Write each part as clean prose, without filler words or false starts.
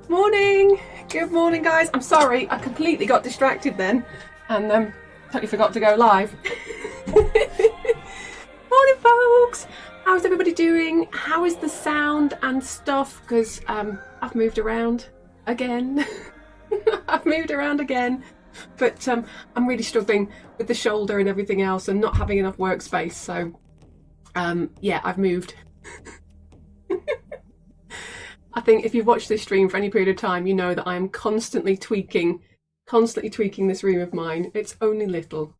Morning! Good morning, guys. I'm sorry, I completely got distracted then and totally forgot to go live. Morning, folks! How's everybody doing? How is the sound and stuff? Because I've moved around again. I've moved around again. But I'm really struggling with the shoulder and everything else and not having enough workspace. So, yeah, I've moved. I think if you've watched this stream for any period of time, you know that I am constantly tweaking this room of mine. It's only little.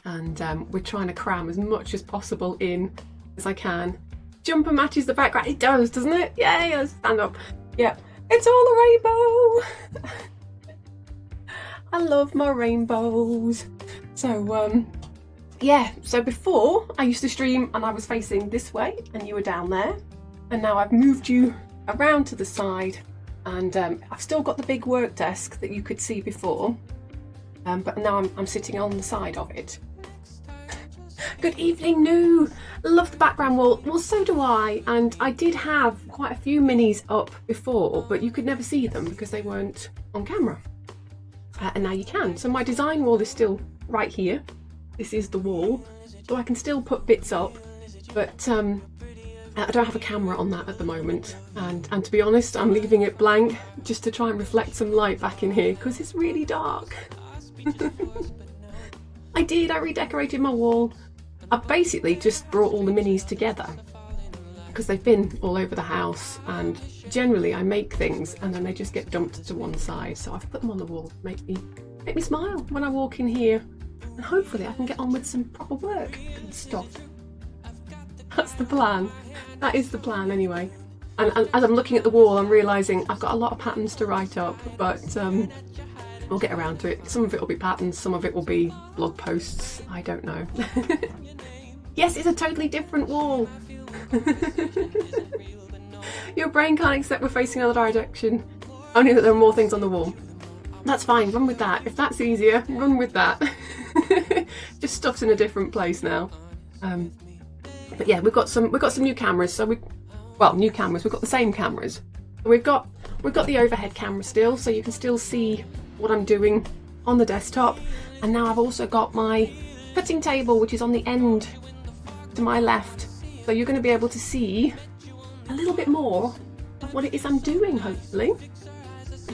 And we're trying to cram as much as possible in as I can. Jumper matches the background. It does, doesn't it? Yay, let's stand up. Yeah, it's all a rainbow. I love my rainbows. So, yeah, so before I used to stream and I was facing this way and you were down there. And now I've moved you around to the side and I've still got the big work desk that you could see before. But now I'm sitting on the side of it. Good evening, New. Love the background wall. Well, so do I. And I did have quite a few minis up before, but you could never see them because they weren't on camera. And now you can. So my design wall is still right here. This is the wall. So I can still put bits up, but I don't have a camera on that at the moment. And to be honest, I'm leaving it blank just to try and reflect some light back in here because it's really dark. I redecorated my wall. I've basically just brought all the minis together because they've been all over the house, and generally I make things and then they just get dumped to one side. So I've put them on the wall to make me smile when I walk in here, and hopefully I can get on with some proper work and stuff. That's the plan. That is the plan anyway. And as I'm looking at the wall, I'm realising I've got a lot of patterns to write up, but we'll get around to it. Some of it will be patterns, some of it will be blog posts. I don't know. Yes, it's a totally different wall. Your brain can't accept we're facing another direction. Only that there are more things on the wall. That's fine, run with that. If that's easier, run with that. Just stuff's in a different place now. But yeah, we've got some new cameras. So new cameras. We've got the same cameras. We've got the overhead camera still, so you can still see what I'm doing on the desktop. And now I've also got my cutting table, which is on the end to my left. So you're going to be able to see a little bit more of what it is I'm doing, hopefully.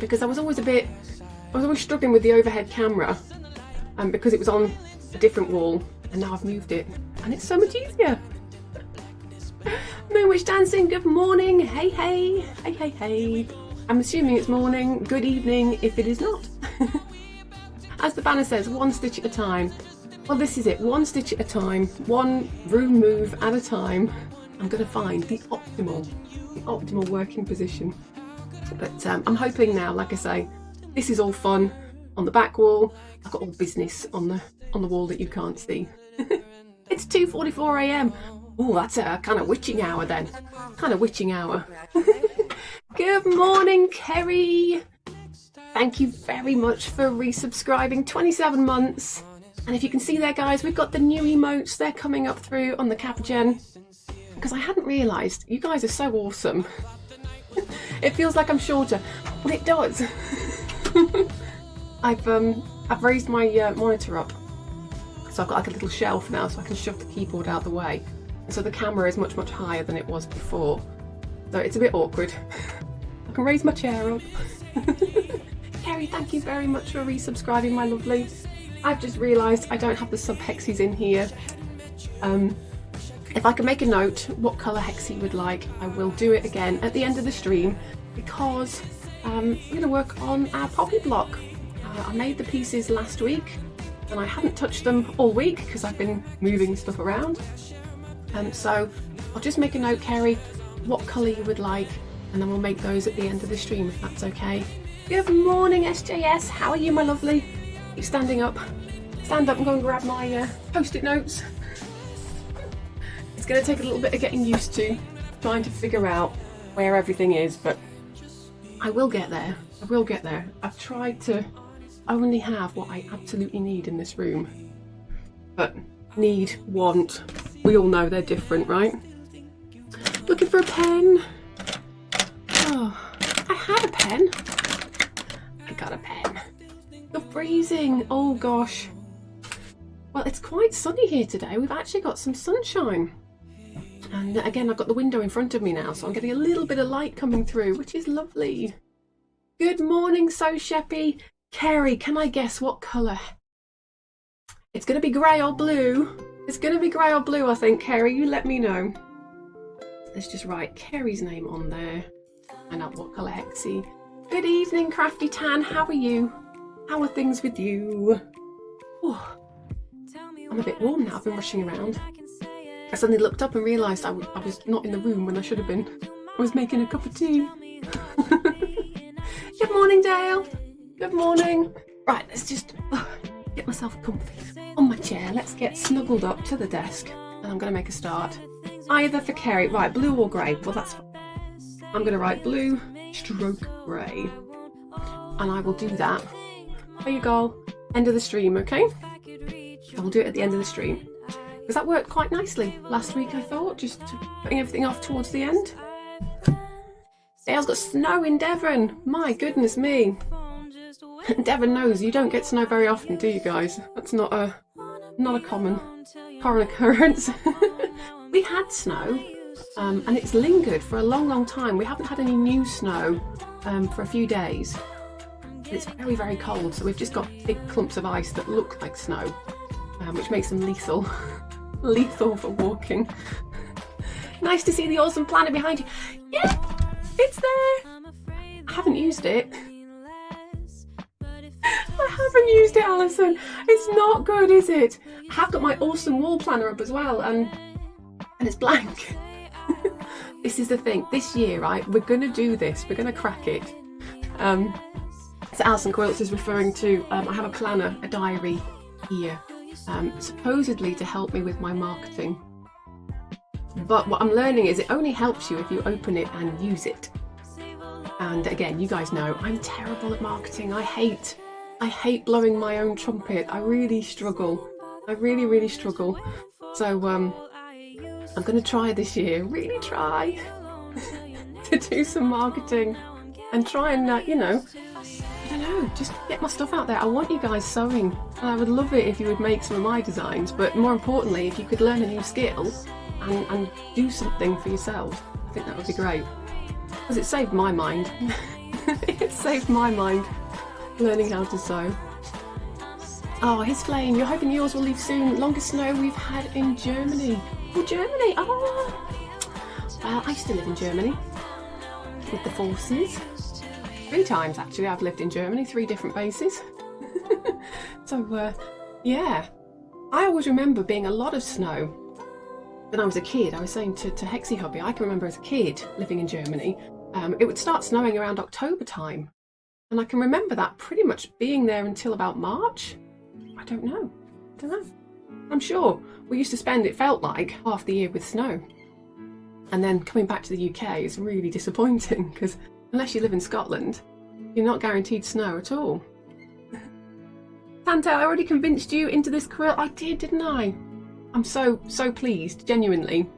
Because I was always struggling with the overhead camera, because it was on a different wall, and now I've moved it, and it's so much easier. Moonwitch Dancing, good morning. Hey, hey, hey, hey, hey. I'm assuming it's morning, good evening if it is not. As the banner says, one stitch at a time. Well, this is it, one stitch at a time, one room move at a time. I'm going to find the optimal working position. But I'm hoping now, like I say, this is all fun on the back wall. I've got all business on the wall that you can't see. It's 2:44 AM. Oh, that's a kind of witching hour then. Kind of witching hour. Good morning, Kerry. Thank you very much for resubscribing. 27 months. And if you can see there, guys, we've got the new emotes. They're coming up through on the CapGen. Because I hadn't realised. You guys are so awesome. It feels like I'm shorter. Well, it does. I've raised my monitor up. So I've got like a little shelf now so I can shove the keyboard out the way. And so the camera is much, much higher than it was before. So it's a bit awkward. I can raise my chair up. Kerry, thank you very much for resubscribing, my lovely. I've just realised I don't have the sub hexes in here. If I can make a note what colour hex you would like, I will do it again at the end of the stream, because we're going to work on our poppy block. I made the pieces last week and I haven't touched them all week because I've been moving stuff around. So I'll just make a note, Kerry, what colour you would like, and then we'll make those at the end of the stream if that's okay. Good morning, SJS. How are you, my lovely? Keep standing up. Stand up and go and grab my post-it notes. It's going to take a little bit of getting used to trying to figure out where everything is, but I will get there. I will get there. I've tried to only have what I absolutely need in this room. But need, want, we all know they're different, right? Looking for a pen? Oh, I had a pen. I got a pen. You're freezing. Oh gosh. Well, it's quite sunny here today. We've actually got some sunshine. And again, I've got the window in front of me now, so I'm getting a little bit of light coming through, which is lovely. Good morning, So Sheppy. Kerry, can I guess what colour? It's going to be grey or blue. It's going to be grey or blue, I think, Kerry. You let me know. Let's just write Kerry's name on there. Find out what colour Hexie. Good evening, Crafty Tan. How are you? How are things with you? Oh, I'm a bit warm now. I've been rushing around. I suddenly looked up and realised I was not in the room when I should have been. I was making a cup of tea. Good morning, Dale. Good morning. Right, let's just get myself comfy on my chair. Let's get snuggled up to the desk. And I'm going to make a start. Either for Kerry. Right, blue or grey. Well, that's fine. I'm going to write blue stroke grey. And I will do that. There you go. End of the stream, okay? I will do it at the end of the stream. Because that worked quite nicely last week, I thought, just putting everything off towards the end. Dale's got snow in Devon. My goodness me. Devon knows you don't get snow very often, do you guys? That's not a common occurrence. We had snow, and it's lingered for a long, long time. We haven't had any new snow for a few days. It's very, very cold, so we've just got big clumps of ice that look like snow, which makes them lethal. Lethal for walking. Nice to see the awesome planet behind you. Yeah, it's there. I haven't used it. I haven't used it, Alison. It's not good, is it? I have got my awesome wall planner up as well, and it's blank. This is the thing. This year, right, we're going to do this. We're going to crack it. So Alison Quilts is referring to, I have a planner, a diary here. Supposedly to help me with my marketing, but what I'm learning is it only helps you if you open it and use it. And again, you guys know I'm terrible at marketing. I hate blowing my own trumpet. I really struggle. I really struggle. So I'm going to try this year, really try to do some marketing and try and you know, I don't know, just get my stuff out there. I want you guys sewing, and I would love it if you would make some of my designs, but more importantly, if you could learn a new skill and do something for yourself. I think that would be great, because it saved my mind. It saved my mind learning how to sew. Oh, his flame, you're hoping yours will leave soon. Longest snow we've had in Germany. Oh, Germany, oh. Well, I used to live in Germany with the forces. 3 times actually I've lived in Germany, 3 different bases. So yeah, I always remember being a lot of snow when I was a kid. I was saying to Hexie Hubby, I can remember as a kid living in Germany, it would start snowing around October time, and I can remember that pretty much being there until about March. I don't know. I'm sure we used to spend, it felt like, half the year with snow, and then coming back to the UK is really disappointing, because unless you live in Scotland, you're not guaranteed snow at all. Tantel, I already convinced you into this quilt. I did, didn't I? I'm so pleased, genuinely.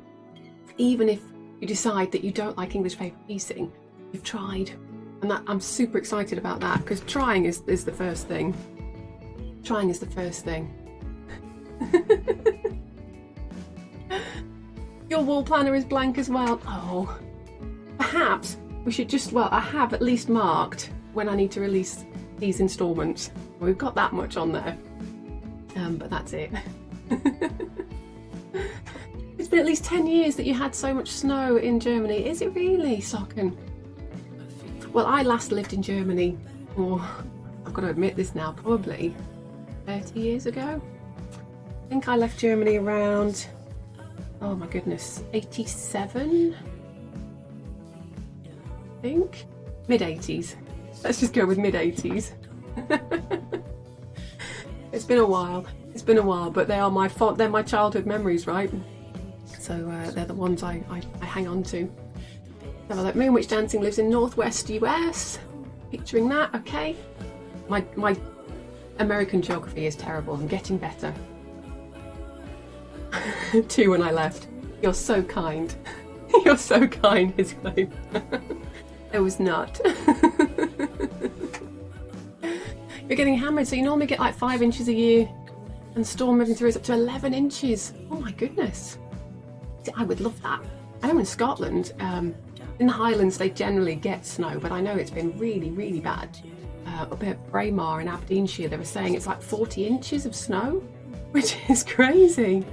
Even if you decide that you don't like English paper piecing, you've tried. And that, I'm super excited about that, because trying is the first thing. Trying is the first thing. Your wall planner is blank as well. Oh, perhaps we should just, well, I have at least marked when I need to release these instalments. We've got that much on there, but that's it. It's been at least 10 years that you had so much snow in Germany. Is it really, Socken? Well, I last lived in Germany, I've got to admit this now, probably 30 years ago. I think I left Germany around, oh my goodness, 87? I think mid-80s. Let's just go with mid-80s. It's been a while, but they are they're my childhood memories, right? So they're the ones I hang on to. Have a look. Moonwitch Dancing lives in Northwest US. Picturing that, okay. My American geography is terrible. I'm getting better. 2 when I left. You're so kind. You're so kind, his claim. There was not. You're getting hammered, so you normally get like 5 inches a year, and storm moving through is up to 11 inches. Oh my goodness. See, I would love that. I know in Scotland, in the Highlands they generally get snow, but I know it's been really, really bad. Up at Braemar in Aberdeenshire, they were saying it's like 40 inches of snow, which is crazy.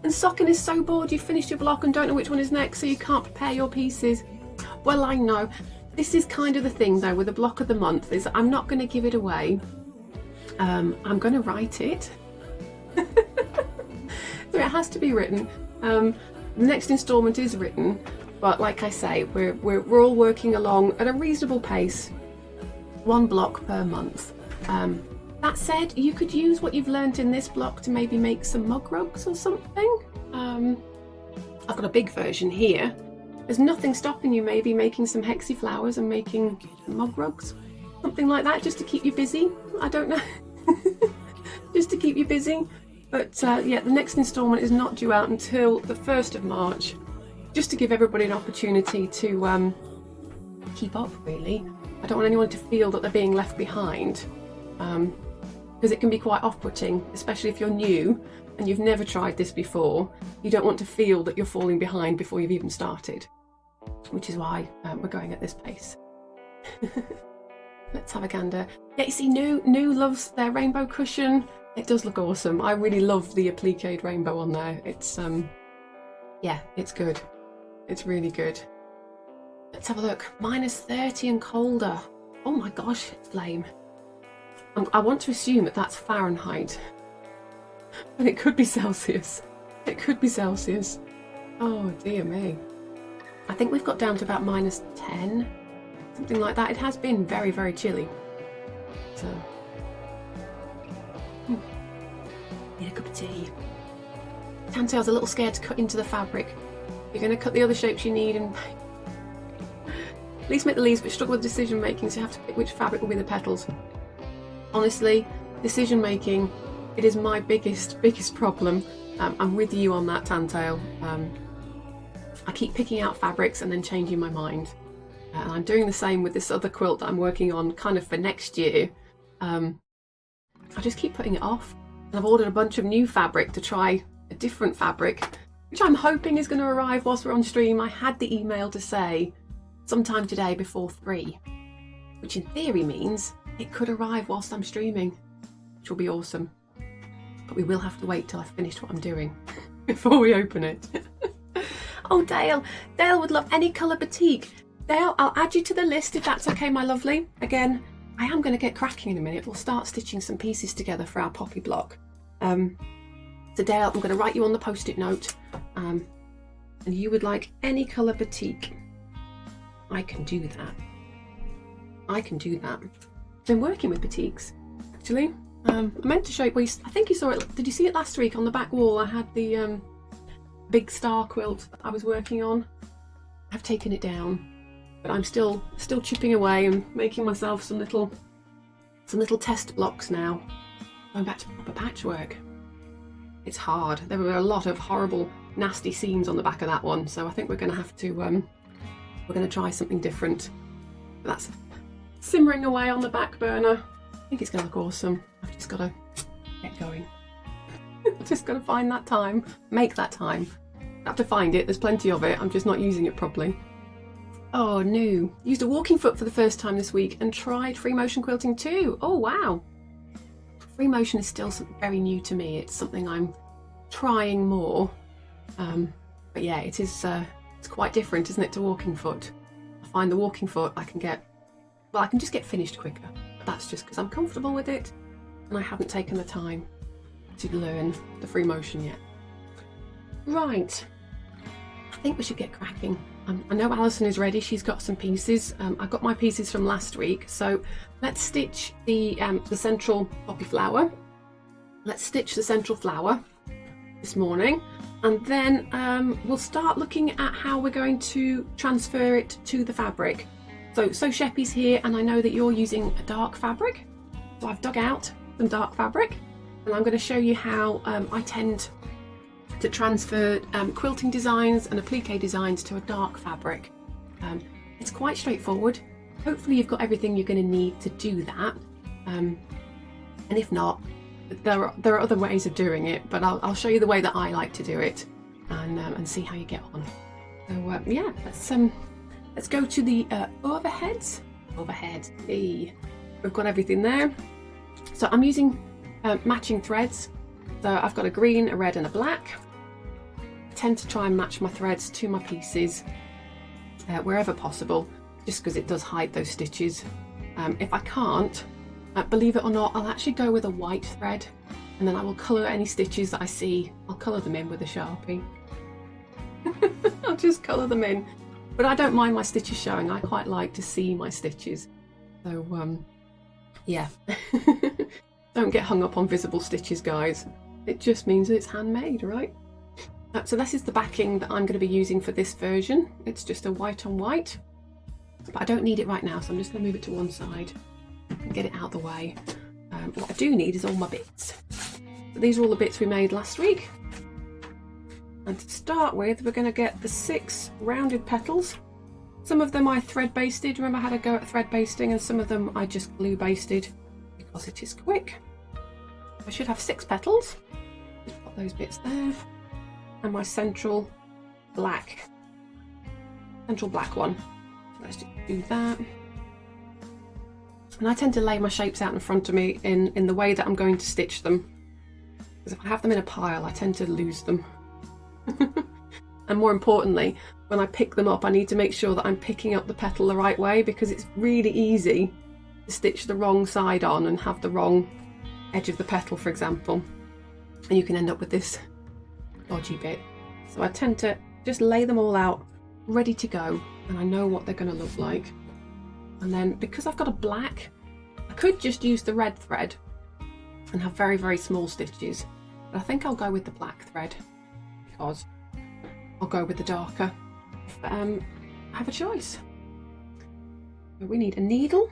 And Socken is so bored you've finished your block and don't know which one is next, so you can't prepare your pieces. Well, I know. This is kind of the thing though with the block of the month, is I'm not going to give it away. I'm going to write it. So it has to be written. The next instalment is written, but like I say, we're all working along at a reasonable pace, 1 block per month. That said, you could use what you've learnt in this block to maybe make some mug rugs or something. I've got a big version here. There's nothing stopping you maybe making some hexie flowers and making mug rugs, something like that, just to keep you busy. I don't know. Just to keep you busy. But yeah, the next instalment is not due out until the 1st of March, just to give everybody an opportunity to keep up, really. I don't want anyone to feel that they're being left behind, because it can be quite off-putting, especially if you're new and you've never tried this before. You don't want to feel that you're falling behind before you've even started, which is why we're going at this pace. Let's have a gander. Yeah, you see, New loves their rainbow cushion. It does look awesome. I really love the appliqued rainbow on there. It's yeah, it's good. It's really good. Let's have a look. -30 and colder. Oh my gosh, flame. I want to assume that that's Fahrenheit, but it could be Celsius. It could be Celsius. Oh dear me. I think we've got down to about -10, something like that. It has been very, very chilly. So, need a cup of tea. Tantail's a little scared to cut into the fabric. You're going to cut the other shapes you need and at least make the leaves, but struggle with decision making, so you have to pick which fabric will be the petals. Honestly, decision making, it is my biggest problem. I'm with you on that, Tantail. I keep picking out fabrics and then changing my mind. And I'm doing the same with this other quilt that I'm working on kind of for next year. I just keep putting it off. And I've ordered a bunch of new fabric to try a different fabric, which I'm hoping is going to arrive whilst we're on stream. I had the email to say sometime today before 3, which in theory means it could arrive whilst I'm streaming, which will be awesome. But we will have to wait till I've finished what I'm doing before we open it. Oh, Dale would love any colour batik. Dale, I'll add you to the list if that's okay, my lovely. Again, I am going to get cracking in a minute. We'll start stitching some pieces together for our poppy block. So Dale, I'm going to write you on the post-it note. And you would like any colour batik. I can do that. I can do that. I've been working with batiks, actually. I meant to show you, well, I think you saw it, did you see it last week on the back wall? I had the big star quilt that I was working on. I've taken it down, but I'm still chipping away and making myself some little test blocks now. Going back to proper patchwork. It's hard. There were a lot of horrible, nasty seams on the back of that one, so I think we're going to have to, we're going to try something different. But that's simmering away on the back burner. I think it's going to look awesome. I've just got to get going. Just got to find that time, make that time. I have to find it, there's plenty of it, I'm just not using it properly. Oh, new. Used a walking foot for the first time this week and tried free motion quilting too. Oh, wow. Free motion is still something very new to me. It's something I'm trying more. But yeah, it is, it's quite different, isn't it, to walking foot? I find the walking foot I can just get finished quicker. But that's just because I'm comfortable with it and I haven't taken the time to learn the free motion yet. Right, I think we should get cracking. I know Alison is ready, she's got some pieces. I got my pieces from last week, so let's stitch the central poppy flower. Let's stitch the central flower this morning, and then we'll start looking at how we're going to transfer it to the fabric. So Sheppy's here, and I know that you're using a dark fabric, so I've dug out some dark fabric, and I'm going to show you how I tend to transfer quilting designs and applique designs to a dark fabric. it's quite straightforward. Hopefully you've got everything you're going to need to do that, and if not, there are other ways of doing it, but I'll show you the way that I like to do it, and see how you get on. So yeah, let's go to the overheads. We've got everything there. So I'm using matching threads. So I've got a green, a red and a black. I tend to try and match my threads to my pieces wherever possible, just because it does hide those stitches. If I can't, believe it or not, I'll actually go with a white thread, and then I will colour any stitches that I see. I'll colour them in with a Sharpie. I'll just colour them in. But I don't mind my stitches showing. I quite like to see my stitches. So yeah. Don't get hung up on visible stitches, guys. It just means it's handmade, right? So this is the backing that I'm going to be using for this version. It's just a white on white, but I don't need it right now, so I'm just going to move it to one side and get it out the way. What I do need is all my bits. So these are all the bits we made last week. And to start with, we're going to get the 6 rounded petals. Some of them I thread basted. Remember I had a go at thread basting, and some of them I just glue basted because it is quick. I should have 6 petals. Just put those bits there. And my central black one. Let's just do that. And I tend to lay my shapes out in front of me in the way that I'm going to stitch them, because if I have them in a pile I tend to lose them. And more importantly, when I pick them up I need to make sure that I'm picking up the petal the right way, because it's really easy to stitch the wrong side on and have the wrong edge of the petal, for example, and you can end up with this dodgy bit. So I tend to just lay them all out ready to go, and I know what they're going to look like. And then because I've got a black, I could just use the red thread and have very, very small stitches, but I think I'll go with the black thread because I'll go with the darker if I have a choice. We need a needle.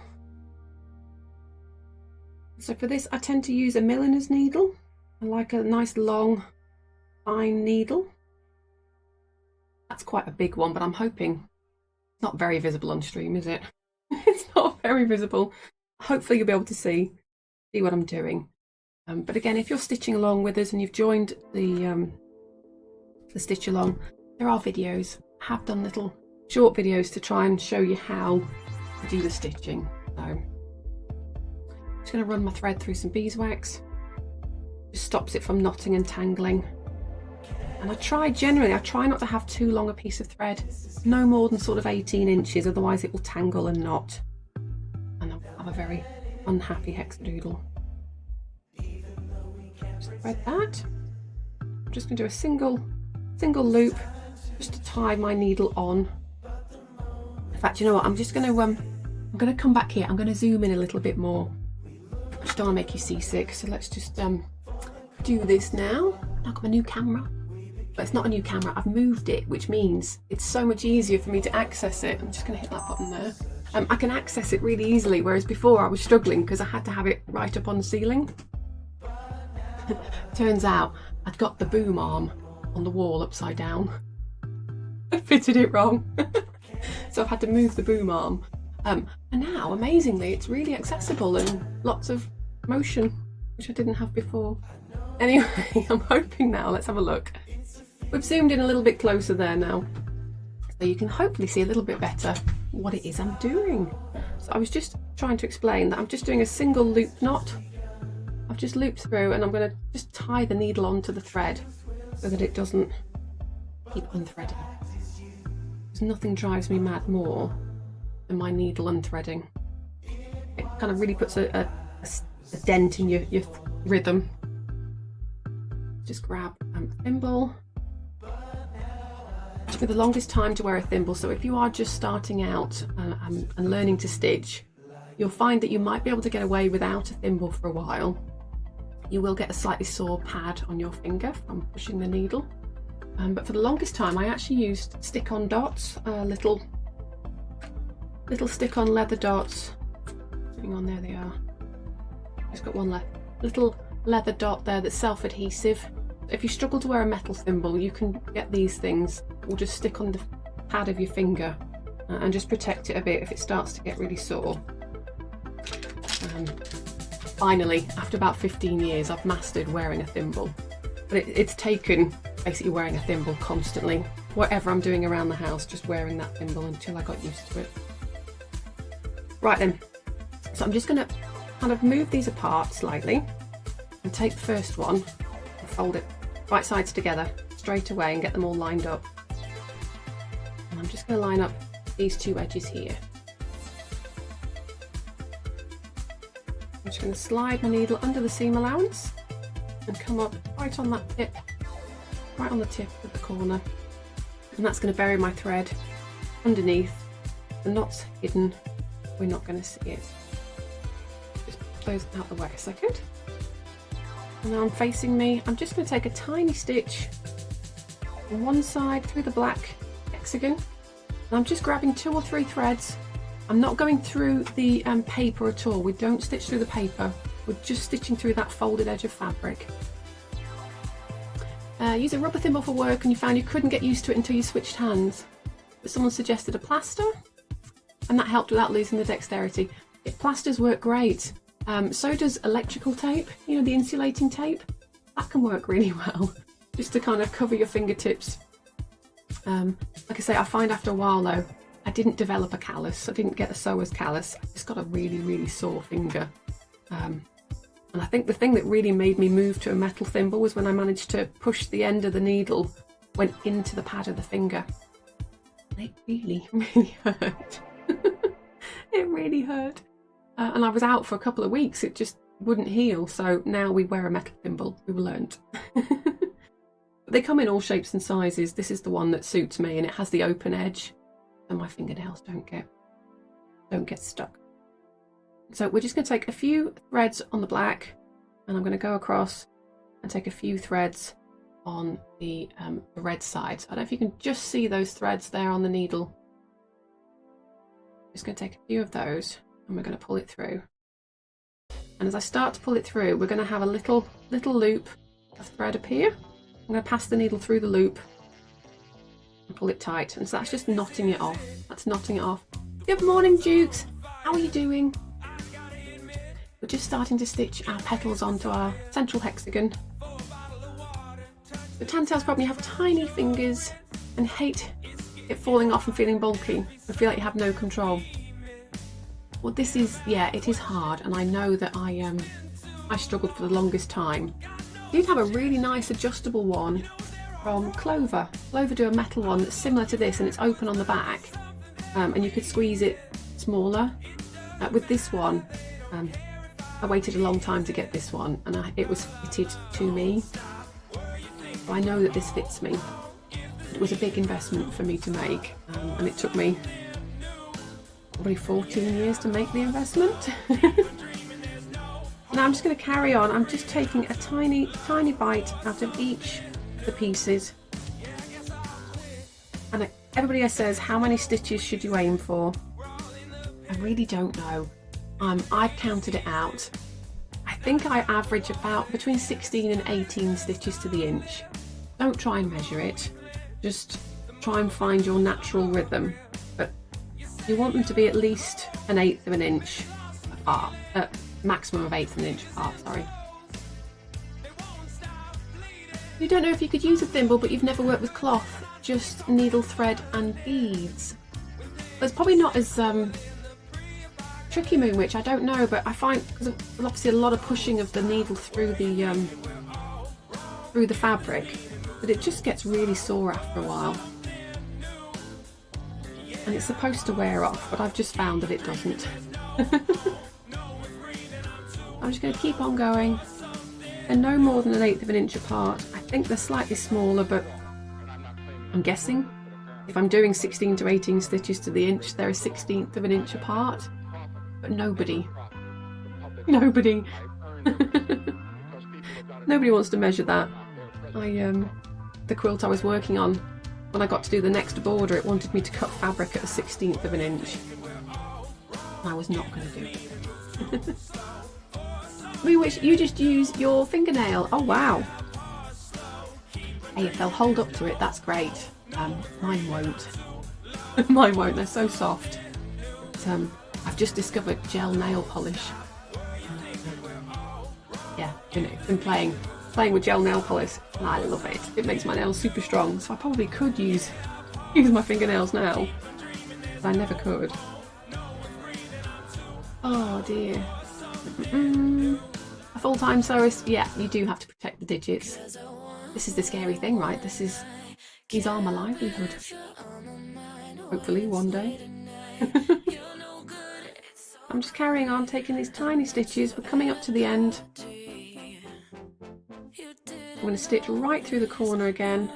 So for this I tend to use a milliner's needle. I like a nice long fine needle. That's quite a big one, but I'm hoping it's not very visible on stream, is it? It's not very visible. Hopefully you'll be able to see what I'm doing. But again, if you're stitching along with us and you've joined the stitch along, there are videos. I have done little short videos to try and show you how to do the stitching. So I'm just going to run my thread through some beeswax. Just stops it from knotting and tangling. And I try not to have too long a piece of thread, no more than sort of 18 inches, otherwise it will tangle and knot, and I'll have a very unhappy hexadoodle. Just thread that. I'm just going to do a single loop just to tie my needle on. In fact, you know what? I'm going to come back here. I'm going to zoom in a little bit more. I just don't want to make you seasick, so let's just do this now. I've got my new camera. But it's not a new camera, I've moved it, which means it's so much easier for me to access it. I'm just going to hit that button there. I can access it really easily, whereas before I was struggling because I had to have it right up on the ceiling. Turns out I'd got the boom arm on the wall upside down. I fitted it wrong. So I've had to move the boom arm. And now, amazingly, it's really accessible and lots of motion, which I didn't have before. Anyway, I'm hoping now, let's have a look. We've zoomed in a little bit closer there now, so you can hopefully see a little bit better what it is I'm doing. So I was just trying to explain that I'm just doing a single loop knot. I've just looped through and I'm going to just tie the needle onto the thread so that it doesn't keep unthreading. Because nothing drives me mad more than my needle unthreading. It kind of really puts a dent in your rhythm. Just grab a thimble. For the longest time to wear a thimble, so if you are just starting out and learning to stitch, you'll find that you might be able to get away without a thimble for a while. You will get a slightly sore pad on your finger from pushing the needle, but for the longest time I actually used stick-on dots, little stick-on leather dots. Hang on, there they are. Just got one left. Little leather dot there that's self-adhesive. If you struggle to wear a metal thimble, you can get these things. Will just stick on the pad of your finger and just protect it a bit if it starts to get really sore. Finally, after about 15 years, I've mastered wearing a thimble. But it's taken basically wearing a thimble constantly. Whatever I'm doing around the house, just wearing that thimble until I got used to it. Right then, so I'm just going to kind of move these apart slightly and take the first one and fold it right sides together straight away and get them all lined up. And I'm just going to line up these two edges here. I'm just going to slide my needle under the seam allowance and come up right on that tip, right on the tip of the corner, and that's going to bury my thread underneath. The knot's hidden, we're not going to see it. Just put those out the way a second. And now I'm facing me. I'm just going to take a tiny stitch on one side through the black hexagon, and I'm just grabbing 2 or 3 threads. I'm not going through the paper at all. We don't stitch through the paper. We're just stitching through that folded edge of fabric. Use a rubber thimble for work and you found you couldn't get used to it until you switched hands. But someone suggested a plaster and that helped without losing the dexterity. Plasters work great. So does electrical tape, you know, the insulating tape. That can work really well, just to kind of cover your fingertips. Like I say, I find after a while though, I didn't develop a callus. I didn't get a sewer's callus. I just got a really, really sore finger. And I think the thing that really made me move to a metal thimble was when I managed to push the end of the needle went into the pad of the finger. It really, really hurt. It really hurt. And I was out for a couple of weeks. It just wouldn't heal. So now we wear a metal thimble. We've learnt. They come in all shapes and sizes. This is the one that suits me, and it has the open edge, and my fingernails don't get stuck. So we're just going to take a few threads on the black, and I'm going to go across and take a few threads on the red side. I don't know if you can just see those threads there on the needle. Just going to take a few of those, and we're going to pull it through. And as I start to pull it through, we're going to have a little loop of thread appear. I'm going to pass the needle through the loop and pull it tight. And so that's just knotting it off. That's knotting it off. Good morning, Dukes. How are you doing? We're just starting to stitch our petals onto our central hexagon. The Tantails probably have tiny fingers and hate it falling off and feeling bulky and feel like you have no control. Well, this is, yeah, it is hard, and I know that I struggled for the longest time. I did have a really nice adjustable one from Clover. Clover do a metal one that's similar to this, and it's open on the back, and you could squeeze it smaller. With this one, I waited a long time to get this one, and it was fitted to me. So I know that this fits me. It was a big investment for me to make, and it took me probably 14 years to make the investment. Now I'm just going to carry on. I'm just taking a tiny bite out of each of the pieces. And everybody says, how many stitches should you aim for? I really don't know. I've counted it out. I think I average about between 16 and 18 stitches to the inch. Don't try and measure it. Just try and find your natural rhythm. But you want them to be at least 1/8 of an inch apart. Maximum of 1/8 of an inch apart, sorry. You don't know if you could use a thimble, but you've never worked with cloth, just needle, thread and beads. It's probably not as tricky, Moonwitch, I don't know, but I find, because obviously a lot of pushing of the needle through the fabric, but it just gets really sore after a while. And it's supposed to wear off, but I've just found that it doesn't. I'm just going to keep on going. They're no more than 1/8 of an inch apart. I think they're slightly smaller, but I'm guessing if I'm doing 16 to 18 stitches to the inch, they're a 1/16 of an inch apart. But nobody nobody wants to measure that. The quilt I was working on, when I got to do the next border, it wanted me to cut fabric at a 1/16 of an inch. I was not going to do it. We wish you just use your fingernail. Oh wow. Hey, if they'll hold up to it, that's great. Mine won't. Mine won't, they're so soft. But, I've just discovered gel nail polish. Yeah, you know, been playing with gel nail polish and I love it. It makes my nails super strong, so I probably could use my fingernails now, but I never could. Oh dear. A full-time sewist, yeah, you do have to protect the digits. This is the scary thing, right? These are my livelihood. Hopefully one day. I'm just carrying on, taking these tiny stitches. We're coming up to the end. I'm going to stitch right through the corner again.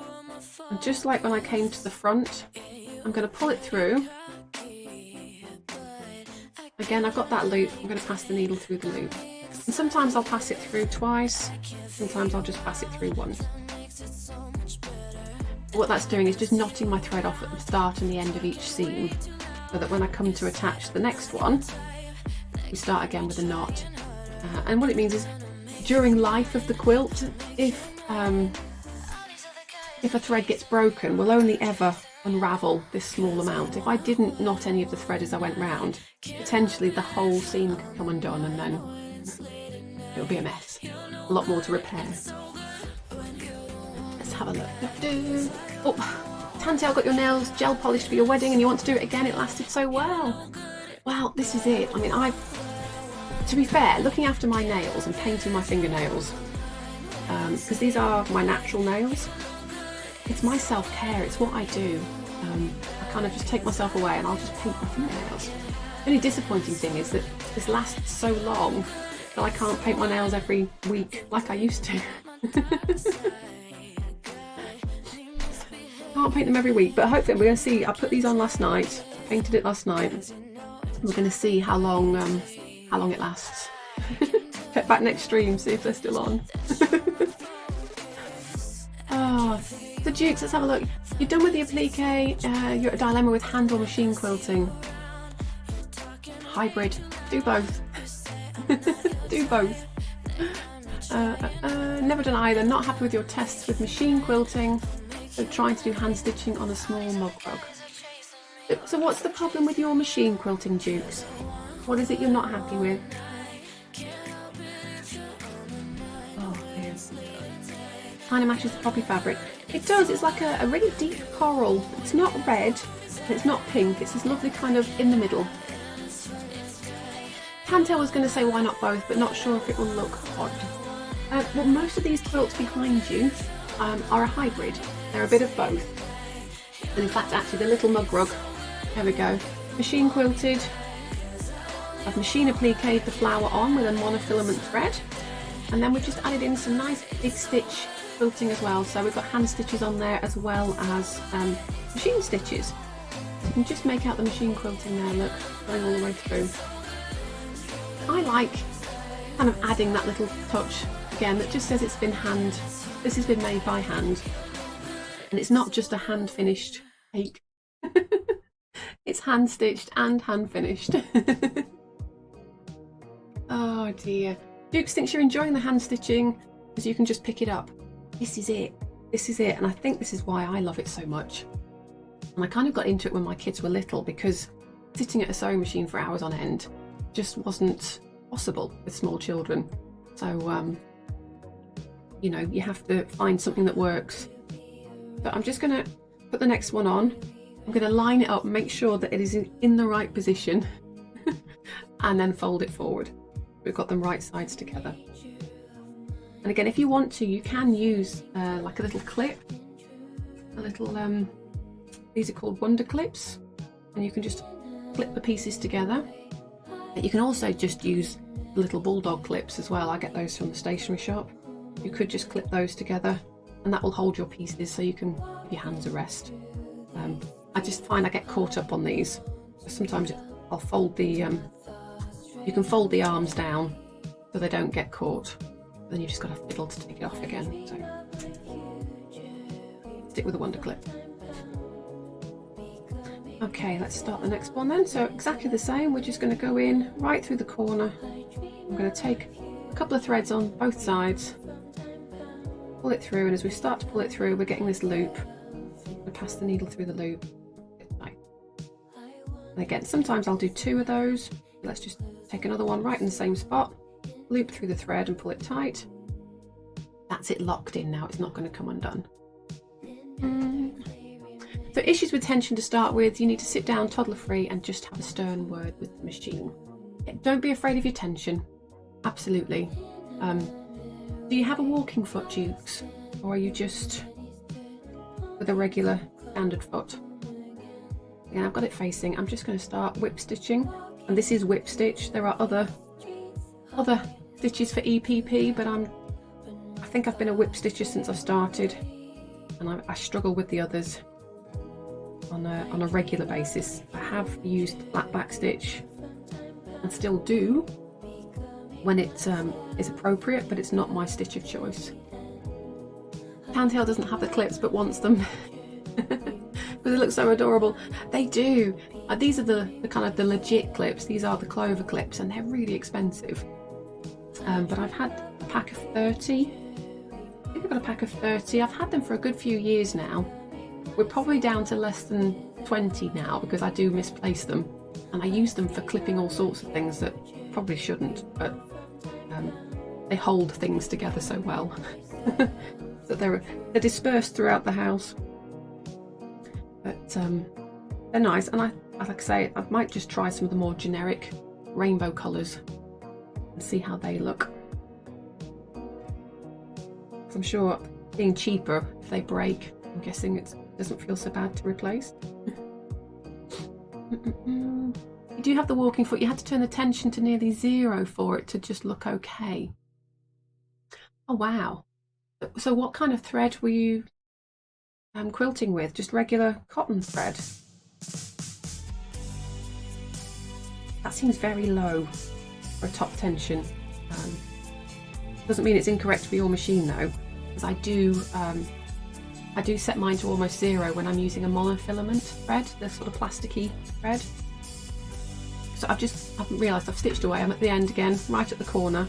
And just like when I came to the front, I'm going to pull it through. Again, I've got that loop. I'm going to pass the needle through the loop. And sometimes I'll pass it through twice. Sometimes I'll just pass it through once. What that's doing is just knotting my thread off at the start and the end of each seam, so that when I come to attach the next one, we start again with a knot. And what it means is, during life of the quilt, if a thread gets broken, we'll only ever unravel this small amount. If I didn't knot any of the thread as I went round, potentially the whole seam could come undone and then it'll be a mess. A lot more to repair. Let's have a look. Oh, Tantel got your nails gel polished for your wedding and you want to do it again? It lasted so well. Well, this is it. I mean, to be fair, looking after my nails and painting my fingernails, because these are my natural nails, it's my self-care, it's what I do. I kind of just take myself away and I'll just paint my fingernails. The only disappointing thing is that this lasts so long that I can't paint my nails every week like I used to. Can't paint them every week, but hopefully we're going to see. I put these on last night, painted it last night. We're going to see how long it lasts. Check back next stream, see if they're still on. Oh, the Dukes, let's have a look. You're done with the applique, you're at a dilemma with hand or machine quilting. Hybrid, do both. Do both. Never done either, not happy with your tests with machine quilting, so trying to do hand stitching on a small mug rug. So what's the problem with your machine quilting, Dukes? What is it you're not happy with? Oh, yes. Kind of matches the poppy fabric. It does, it's like a really deep coral. It's not red, it's not pink, it's this lovely kind of in the middle. Tantel was going to say why not both, but not sure if it will look odd. Well, most of these quilts behind you are a hybrid. They're a bit of both. And in fact, actually, the little mug rug, there we go, machine quilted. I've machine appliqued the flower on with a monofilament thread, and then we've just added in some nice big stitch quilting as well. So we've got hand stitches on there as well as machine stitches. You can just make out the machine quilting there, look, going all the way through. I like kind of adding that little touch again that just says it's been this has been made by hand, and it's not just a hand finished cake. It's hand stitched and hand finished. Oh dear. Dukes thinks you're enjoying the hand stitching because you can just pick it up. This is it, and I think this is why I love it so much. And I kind of got into it when my kids were little, because sitting at a sewing machine for hours on end just wasn't possible with small children. So you know, you have to find something that works. But I'm just going to put the next one on. I'm going to line it up, make sure that it is in the right position, and then fold it forward. We've got them right sides together. And again, if you want to, you can use like a little clip, a little these are called wonder clips, and you can just clip the pieces together. But you can also just use little bulldog clips as well. I get those from the stationery shop. You could just clip those together, and that will hold your pieces so you can give your hands a rest. I just find I get caught up on these. Sometimes I'll fold the you can fold the arms down so they don't get caught. Then you just got to fiddle to take it off again. So stick with the wonder clip. Okay, let's start the next one then. So exactly the same, we're just going to go in right through the corner. I'm going to take a couple of threads on both sides, pull it through, and as we start to pull it through, we're getting this loop. I'm going to pass the needle through the loop. And again, sometimes I'll do 2 of those. Let's just take another one right in the same spot, loop through the thread and pull it tight. That's it locked in now, it's not going to come undone. So issues with tension to start with, you need to sit down toddler free and just have a stern word with the machine. Don't be afraid of your tension, absolutely. Do you have a walking foot, Dukes, or are you just with a regular standard foot? Again, I've got it facing. I'm just going to start whip stitching, and this is whip stitch. There are other stitches for EPP, but I think I've been a whip stitcher since I started, and I struggle with the others on a regular basis. I have used flat back stitch and still do when it is appropriate, but it's not my stitch of choice. Pantail doesn't have the clips but wants them because they look so adorable. They do. These are the kind of the legit clips. These are the Clover clips, and they're really expensive. But I've had a pack of 30. I think I've got a pack of 30. I've had them for a good few years now. We're probably down to less than 20 now because I do misplace them, and I use them for clipping all sorts of things that probably shouldn't, but they hold things together so well. So they're dispersed throughout the house, but they're nice. And I like I say, I might just try some of the more generic rainbow colours and see how they look. I'm sure being cheaper, if they break, I'm guessing it doesn't feel so bad to replace. You do have the walking foot. You had to turn the tension to nearly 0 for it to just look okay. Oh wow. So what kind of thread were you quilting with? Just regular cotton thread? That seems very low for a top tension. Doesn't mean it's incorrect for your machine though, because I do set mine to almost 0 when I'm using a monofilament thread, the sort of plasticky thread. So I haven't realised I've stitched away. I'm at the end again, right at the corner.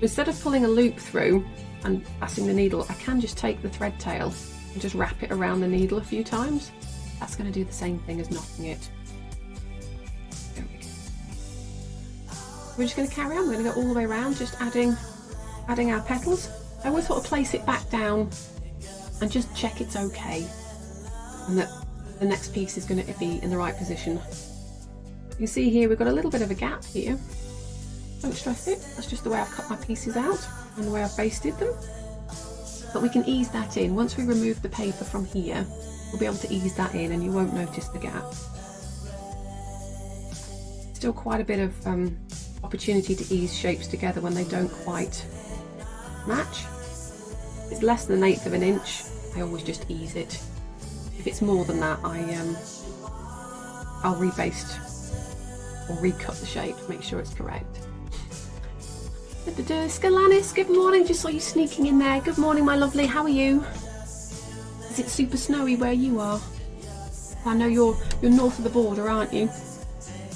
Instead of pulling a loop through and passing the needle, I can just take the thread tail and just wrap it around the needle a few times. That's going to do the same thing as knotting it. There we go. We're just going to carry on. We're going to go all the way around, just adding our petals. I always sort of place it back down and just check it's okay, and that the next piece is going to be in the right position. You can see here we've got a little bit of a gap here. Don't stress it, that's just the way I've cut my pieces out and the way I've basted them. But we can ease that in. Once we remove the paper from here, we'll be able to ease that in and you won't notice the gap. Still quite a bit of opportunity to ease shapes together when they don't quite match. If it's less than 1/8 of an inch, I always just ease it. If it's more than that, I'll rebaste or recut the shape to make sure it's correct. Scalanis, good morning, just saw you sneaking in there. Good morning, my lovely, how are you? Is it super snowy where you are? I know you're north of the border, aren't you?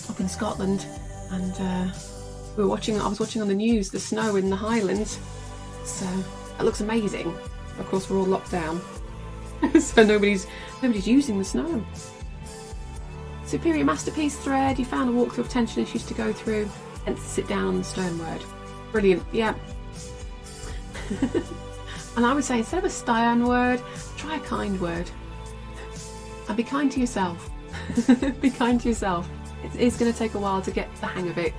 Up in Scotland, and I was watching on the news the snow in the Highlands, so that looks amazing. Of course, we're all locked down, so nobody's using the snow. Superior Masterpiece thread. You found a walkthrough of tension issues to go through, hence sit down on the stern word. Brilliant, yeah. And I would say instead of a stern word, try a kind word. And be kind to yourself. Be kind to yourself. It's going to take a while to get the hang of it.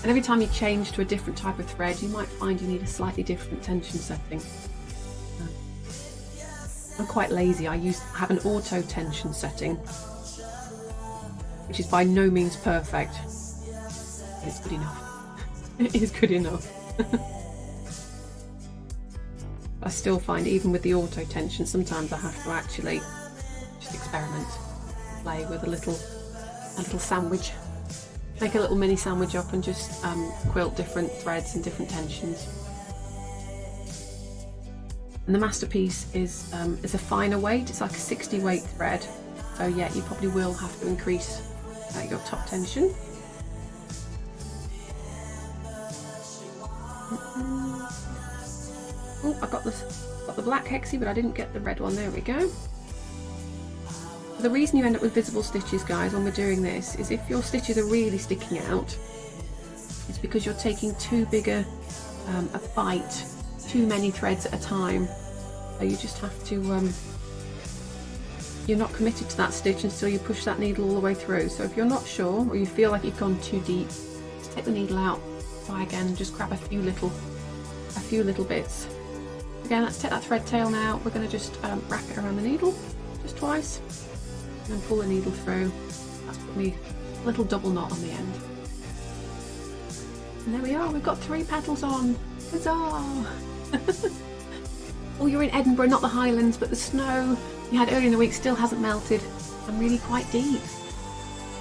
And every time you change to a different type of thread, you might find you need a slightly different tension setting. I'm quite lazy. I have an auto tension setting, which is by no means perfect. It's good enough. It is good enough. I still find even with the auto tension, sometimes I have to actually just experiment, play with a little sandwich, make a little mini sandwich up and just quilt different threads and different tensions. And the Masterpiece is a finer weight. It's like a 60 weight thread, so yeah, you probably will have to increase your top tension. Oh, I got the black hexie, but I didn't get the red one. There we go. The reason you end up with visible stitches, guys, when we're doing this, is if your stitches are really sticking out, it's because you're taking too big a bite, too many threads at a time. So you just have to, you're not committed to that stitch until you push that needle all the way through. So if you're not sure, or you feel like you've gone too deep, just take the needle out, try again, just grab a few little bits. Again, let's take that thread tail now. We're going to just wrap it around the needle, just twice, and then pull the needle through. That's put me a little double knot on the end. And there we are, we've got 3 petals on. Huzzah! Oh, you're in Edinburgh, not the Highlands, but the snow you had earlier in the week still hasn't melted, and really quite deep.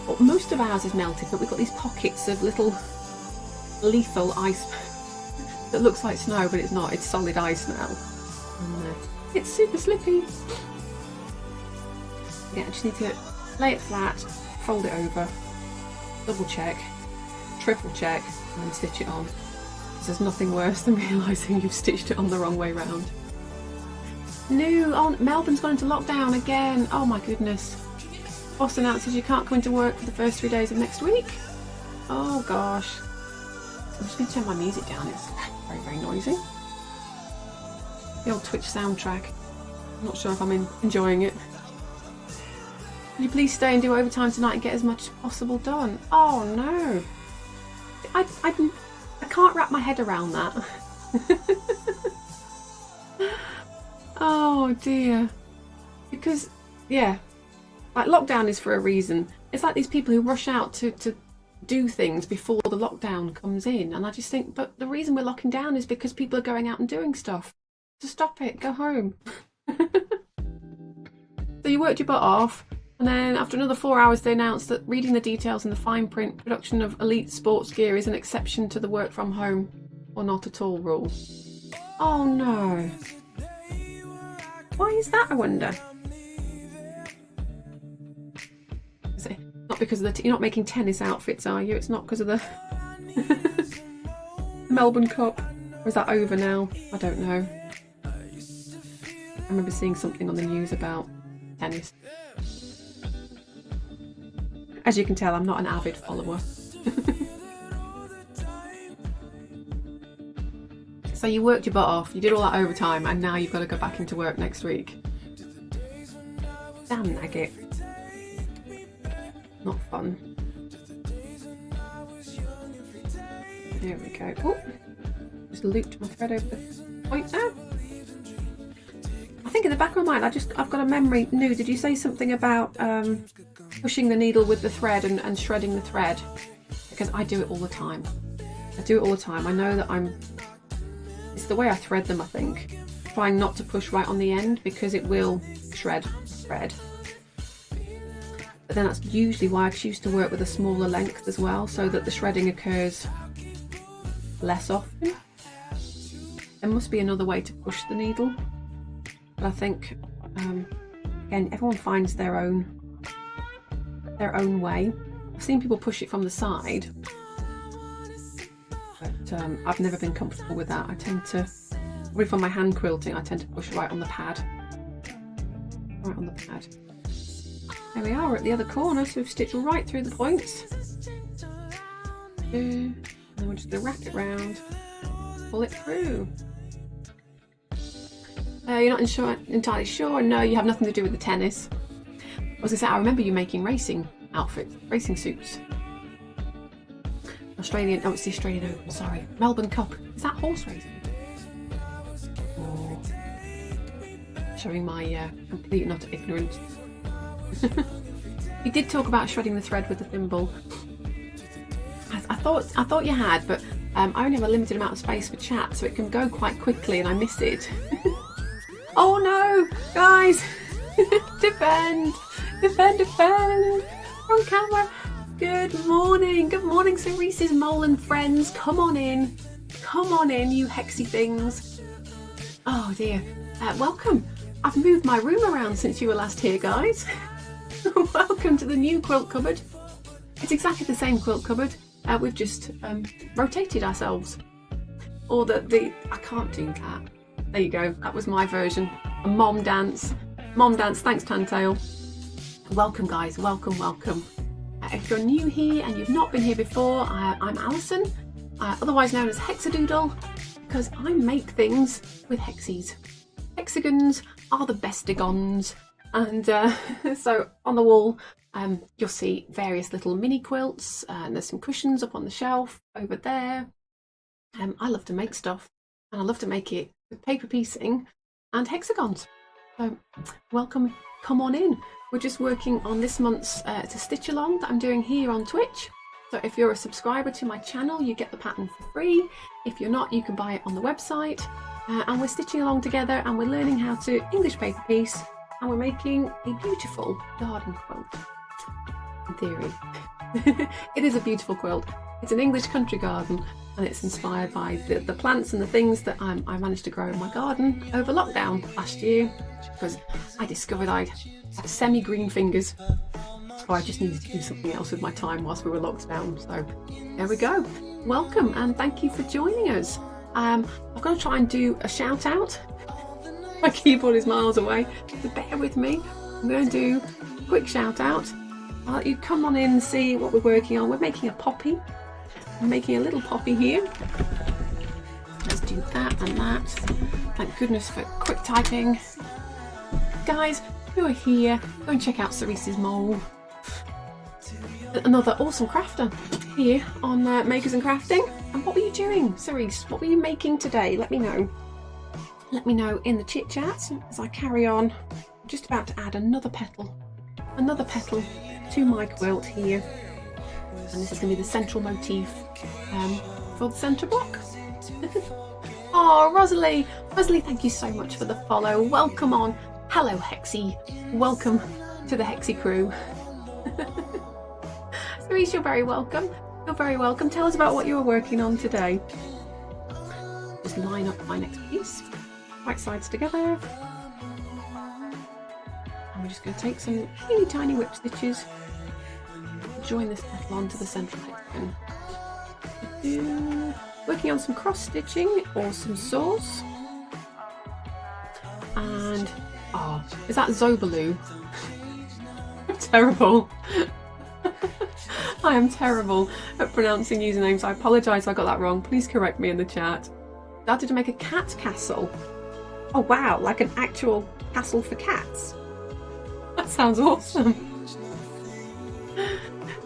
Well, most of ours is melted, but we've got these pockets of little lethal ice that looks like snow, but it's not, it's solid ice now. And it's super slippy. Yeah, I just need to lay it flat, fold it over, double check, triple check, and then stitch it on. Because there's nothing worse than realising you've stitched it on the wrong way round. No, oh, Melbourne's gone into lockdown again. Oh my goodness. Boss announces you can't come into work for the first 3 days of next week. Oh gosh. I'm just going to turn my music down, it's very, very noisy. The old Twitch soundtrack. I'm not sure if I'm enjoying it. Can you please stay and do overtime tonight and get as much as possible done? Oh no. I can't wrap my head around that. Oh dear. Because, yeah, like lockdown is for a reason. It's like these people who rush out to do things before the lockdown comes in, and I just think, but the reason we're locking down is because people are going out and doing stuff. So stop it, go home. So you worked your butt off, and then after another 4 hours they announced that reading the details in the fine print, production of elite sports gear is an exception to the work from home or not at all rule. Oh no. Why is that, I wonder? Is it not because of you're not making tennis outfits, are you? It's not because of the Melbourne Cup? Or is that over now? I don't know. I remember seeing something on the news about tennis. As you can tell, I'm not an avid follower. So you worked your butt off, you did all that overtime, and now you've got to go back into work next week. Damn nugget. Not fun. There we go. Oh, just looped my thread over the point now. I think in the back of my mind, I've got a memory. No, did you say something about pushing the needle with the thread and shredding the thread? Because I do it all the time. I do it all the time. I know that it's the way I thread them, I think. Trying not to push right on the end because it will shred the thread. But then that's usually why I choose to work with a smaller length as well, so that the shredding occurs less often. There must be another way to push the needle. But I think, again, everyone finds their own way. I've seen people push it from the side, but I've never been comfortable with that. I tend to, with my hand quilting, I tend to push right on the pad. Right on the pad. There we are, we're at the other corner, so we've stitched right through the points. And then we're just going to wrap it round, pull it through. You're not entirely sure? No, you have nothing to do with the tennis. I was going to say, I remember you making racing outfits, racing suits. It's the Australian Open, sorry. Melbourne Cup. Is that horse racing? Oh. Showing my complete and utter ignorance. You did talk about shredding the thread with the thimble. I thought you had, but I only have a limited amount of space for chat, so it can go quite quickly and I miss it. Oh no, guys! Defend! Defend, defend! On camera! Good morning, Cerese's Mole and friends. Come on in, you hexy things. Oh dear, welcome. I've moved my room around since you were last here, guys. Welcome to the new quilt cupboard. It's exactly the same quilt cupboard. We've just rotated ourselves. Or I can't do that. There you go. That was my version. A mom dance. Mom dance. Thanks, Tantail. Welcome guys, welcome. If you're new here and you've not been here before, I'm Alison, otherwise known as Hexadoodle, because I make things with hexies. Hexagons are the bestigons, and so on the wall you'll see various little mini quilts, and there's some cushions up on the shelf over there. I love to make stuff, and I love to make it with paper piecing and hexagons. So welcome, come on in. We're just working on this month's it's a stitch along that I'm doing here on Twitch. So if you're a subscriber to my channel, you get the pattern for free. If you're not, you can buy it on the website. And we're stitching along together, and we're learning how to English paper piece, and we're making a beautiful garden quilt. In theory. It is a beautiful quilt. It's an English country garden, and it's inspired by the plants and the things that I managed to grow in my garden over lockdown last year, because I discovered I had semi-green fingers, so I just needed to do something else with my time whilst we were locked down. So there we go. Welcome, and thank you for joining us. I'm going to try and do a shout out. My keyboard is miles away, so bear with me. I'm going to do a quick shout out. I'll let you come on in and see what we're working on. We're making a poppy. I'm making a little poppy here. Let's do that and that. Thank goodness for quick typing. Guys who are here, go and check out Cerise's mole. Another awesome crafter here on Makers and Crafting. And what were you doing, Cerise? What were you making today? Let me know. Let me know in the chit chat as I carry on. I'm just about to add another petal to my quilt here. And this is going to be the central motif for the centre block. Oh, Rosalie, thank you so much for the follow. Welcome on. Hello, Hexie. Welcome to the Hexie crew. Cerise, you're very welcome. You're very welcome. Tell us about what you were working on today. Just line up my next piece. Right sides together. And we're just going to take some teeny tiny whip stitches. Join this petal onto the central hexagon. Working on some cross stitching or some saws. And oh, is that Zobaloo? I'm terrible. I am terrible at pronouncing usernames. I apologise if I got that wrong. Please correct me in the chat. Started to make a cat castle. Oh wow, like an actual castle for cats. That sounds awesome.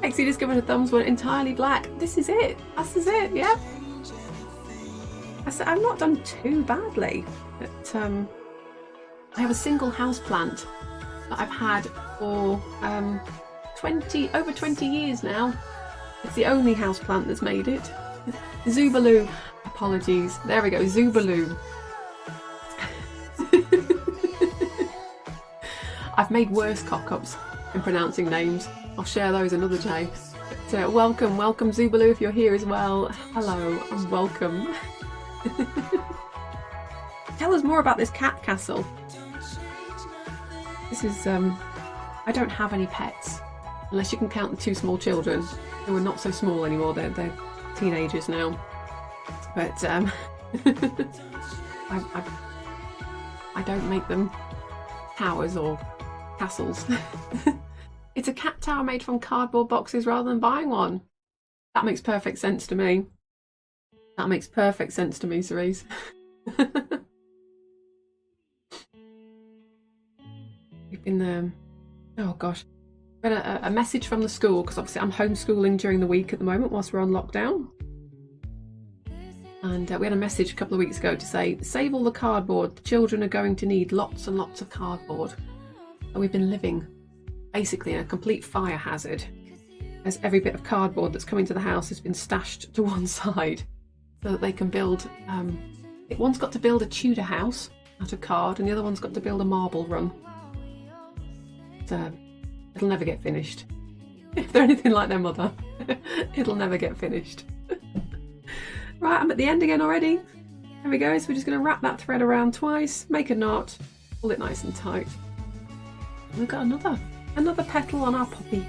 Hexie discovered her thumbs weren't entirely black. This is it. This is it, yeah. I've not done too badly. But, I have a single house plant that I've had for over 20 years now. It's the only house plant that's made it. Zubaloo. Apologies. There we go. Zubaloo. I've made worse cock-ups in pronouncing names. I'll share those another day. But, welcome Zubaloo if you're here as well. Hello and welcome. Tell us more about this cat castle. This is I don't have any pets, unless you can count the two small children who are not so small anymore. They're teenagers now. But I don't make them towers or castles. It's a cat tower made from cardboard boxes rather than buying one. That makes perfect sense to me. That makes perfect sense to me, Cerise. We've been oh gosh, got a message from the school, because obviously I'm homeschooling during the week at the moment whilst we're on lockdown. And we had a message a couple of weeks ago to say, save all the cardboard. The children are going to need lots and lots of cardboard. And we've been living basically in a complete fire hazard, as every bit of cardboard that's coming to the house has been stashed to one side so that they can build. One's got to build a Tudor house out of card, and the other one's got to build a marble run. So it'll never get finished. If they're anything like their mother, it'll never get finished. Right, I'm at the end again already. There we go. So we're just going to wrap that thread around twice, make a knot, pull it nice and tight. And we've got another petal on our poppy.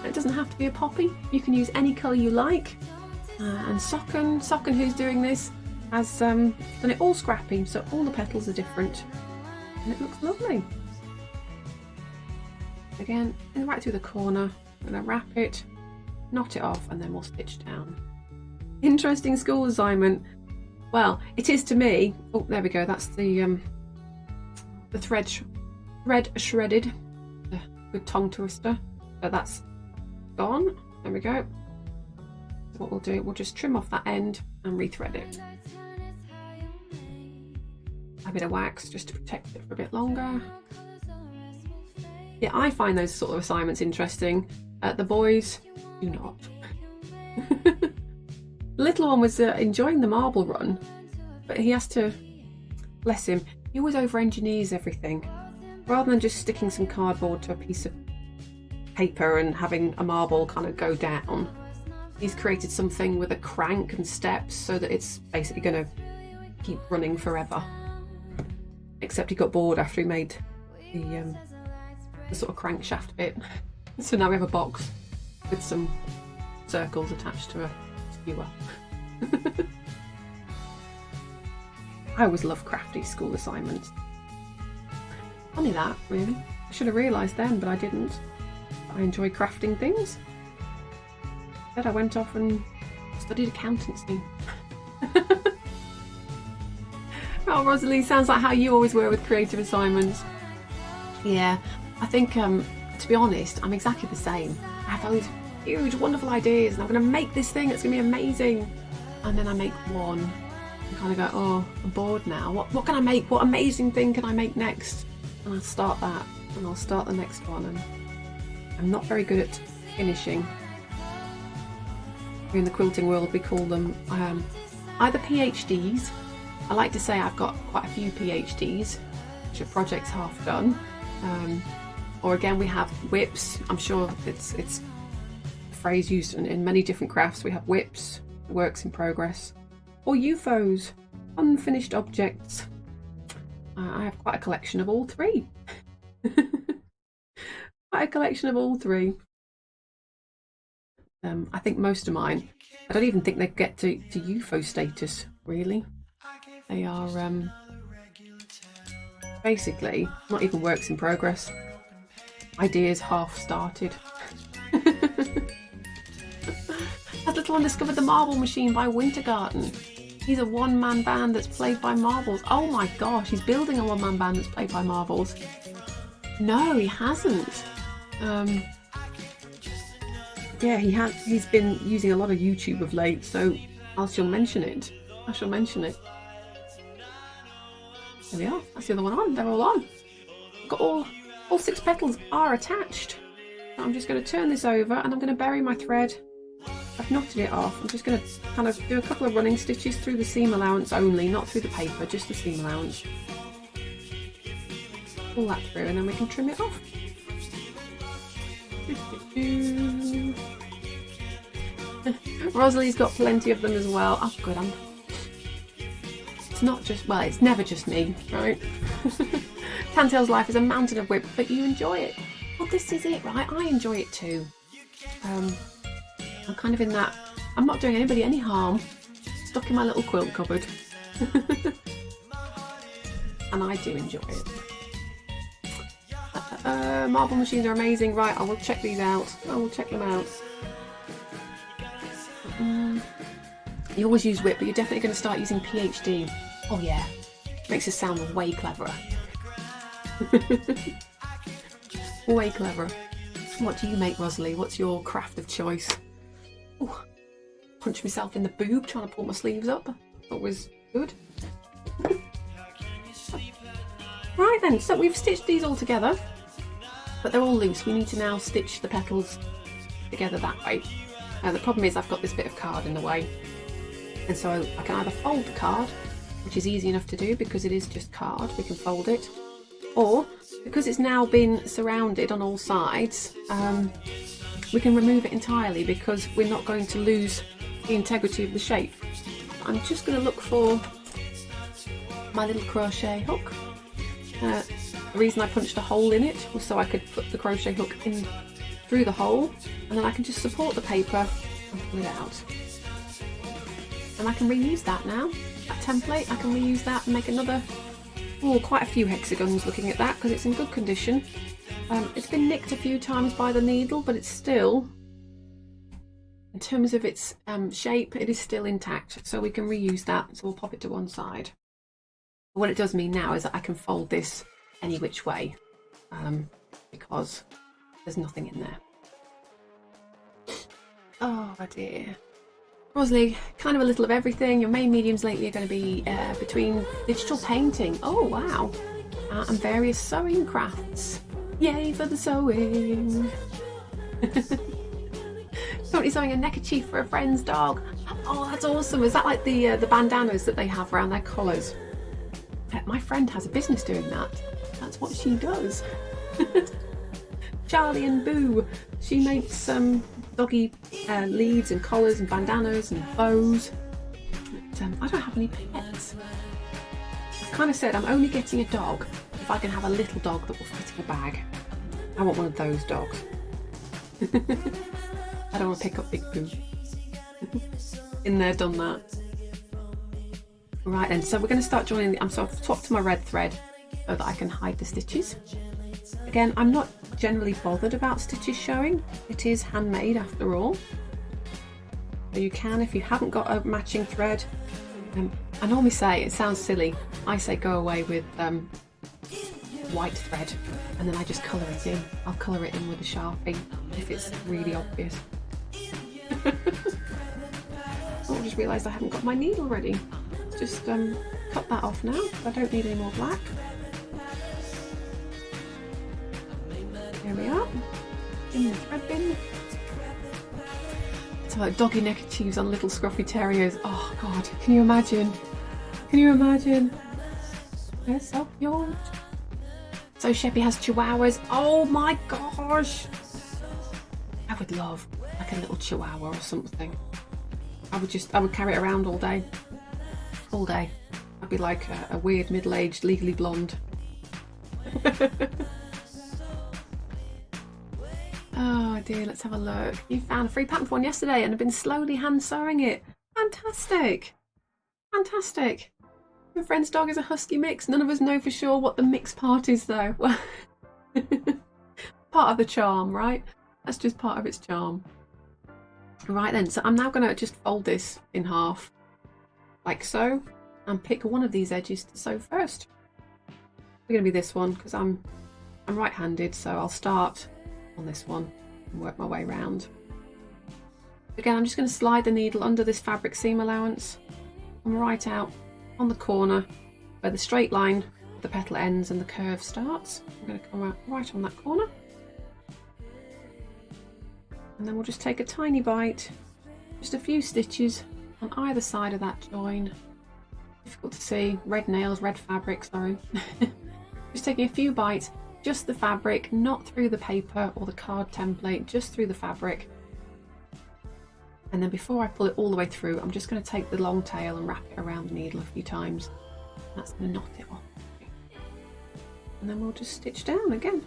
It doesn't have to be a poppy. You can use any colour you like. And Socken, who's doing this, has done it all scrappy, so all the petals are different. And it looks lovely. again, and right through the corner. I'm going to wrap it, knot it off, and then we'll stitch down. Interesting school assignment. Well, it is to me. Oh, there we go. That's the thread shredded. Good tongue twister. So that's gone. There we go. So what we'll do, we'll just trim off that end and rethread it. A bit of wax just to protect it for a bit longer. Yeah, I find those sort of assignments interesting. The boys do not. The little one was enjoying the marble run, but he has to, bless him, he always over-engineers everything. Rather than just sticking some cardboard to a piece of paper and having a marble kind of go down, he's created something with a crank and steps so that it's basically going to keep running forever. Except he got bored after he made the sort of crankshaft bit. So now we have a box with some circles attached to a skewer. I always love crafty school assignments. Funny that, really. I should have realised then, but I didn't. I enjoy crafting things. Instead I went off and studied accountancy. Oh, Rosalie, sounds like how you always were with creative assignments. Yeah, I think, to be honest, I'm exactly the same. I have all these huge, wonderful ideas, and I'm going to make this thing that's going to be amazing. And then I make one, and kind of go, oh, I'm bored now. What can I make? What amazing thing can I make next? And I'll start that, and I'll start the next one. And I'm not very good at finishing. In the quilting world, we call them either PhDs. I like to say I've got quite a few PhDs, which are projects half done. Or again, we have whips. I'm sure it's a phrase used in many different crafts. We have whips, works in progress, or UFOs, unfinished objects. I have quite a collection of all three. Quite a collection of all three. I think most of mine, I don't even think they get to UFO status, really. They are basically not even works in progress. Ideas half started. Has little one discovered the Marble Machine by Wintergarten? He's a one-man band that's played by marbles. Oh my gosh, he's building a one-man band that's played by marbles. No, he hasn't. Yeah, he's been using a lot of YouTube of late, so I shall mention it. There we are. That's the other one on. They're all on. Got all 6 petals are attached. So I'm just going to turn this over and I'm going to bury my thread. I've knotted it off. I'm just going to kind of do a couple of running stitches through the seam allowance only, not through the paper, just the seam allowance. Pull that through and then we can trim it off. Rosalie's got plenty of them as well. Oh, good. It's not just, well, it's never just me, right? Tantail's life is a mountain of whip, but you enjoy it. Well, this is it, right? I enjoy it too. I'm kind of in that, I'm not doing anybody any harm. Stuck in my little quilt cupboard. And I do enjoy it. Marble machines are amazing. Right, I will check these out. I will check them out. You always use whip, but you're definitely going to start using PhD. Oh yeah, makes us sound way cleverer. Way cleverer. What do you make, Rosalie? What's your craft of choice? Ooh, punch myself in the boob trying to pull my sleeves up. Always good. Right then, so we've stitched these all together, but they're all loose. We need to now stitch the petals together that way. The problem is I've got this bit of card in the way, and so I can either fold the card, which is easy enough to do because it is just card, we can fold it, or because it's now been surrounded on all sides, we can remove it entirely because we're not going to lose the integrity of the shape. I'm just going to look for my little crochet hook. The reason I punched a hole in it was so I could put the crochet hook in through the hole, and then I can just support the paper and pull it out. And I can reuse that now, that template. I can reuse that and make another, quite a few hexagons looking at that because it's in good condition. It's been nicked a few times by the needle, but it's still, in terms of its shape, it is still intact, so we can reuse that. So we'll pop it to one side. What it does mean now is that I can fold this any which way, because there's nothing in there. Oh dear. Rosalie, kind of a little of everything. Your main mediums lately are going to be between digital painting, oh wow, and various sewing crafts. Yay for the sewing! Currently sewing a neckerchief for a friend's dog. Oh, that's awesome. Is that like the bandanas that they have around their collars? My friend has a business doing that. That's what she does. Charlie and Boo. She makes doggy leads and collars and bandanas and bows. But, I don't have any pets. I kind of said I'm only getting a dog if I can have a little dog that will fit in a bag. I want one of those dogs. I don't want to pick up Big Boo. In there, done that. Right then, so we're going to start joining. I'm sort of swapped to my red thread so that I can hide the stitches. Again, I'm not generally bothered about stitches showing. It is handmade after all. So you can, if you haven't got a matching thread. I normally say, it sounds silly, I say go away with white thread and then I just colour it in. I'll colour it in with a Sharpie if it's really obvious. Oh, I just realised I haven't got my needle ready. Just cut that off now. I don't need any more black. There we are. In the thread bin. So like doggy neckerchiefs on little scruffy terriers. Oh god, can you imagine? Can you imagine? They're so cute. So Sheppy has chihuahuas. Oh my gosh! I would love like a little chihuahua or something. I would carry it around all day. All day. I'd be like a weird middle-aged Legally Blonde. Oh dear, let's have a look. You found a free pattern for one yesterday and have been slowly hand sewing it. Fantastic! Fantastic! My friend's dog is a husky mix. None of us know for sure what the mix part is though. Well, part of the charm, right? That's just part of its charm. Right then, so I'm now going to just fold this in half, like so, and pick one of these edges to sew first. It's going to be this one because I'm right-handed, so I'll start on this one and work my way round. Again, I'm just going to slide the needle under this fabric seam allowance and right out on the corner where the straight line, the petal ends and the curve starts. I'm going to come out right on that corner. And then we'll just take a tiny bite, just a few stitches on either side of that join. Difficult to see, red nails, red fabric, sorry. Just taking a few bites, just the fabric, not through the paper or the card template, just through the fabric. And then before I pull it all the way through, I'm just going to take the long tail and wrap it around the needle a few times. That's going to knot it off. And then we'll just stitch down again,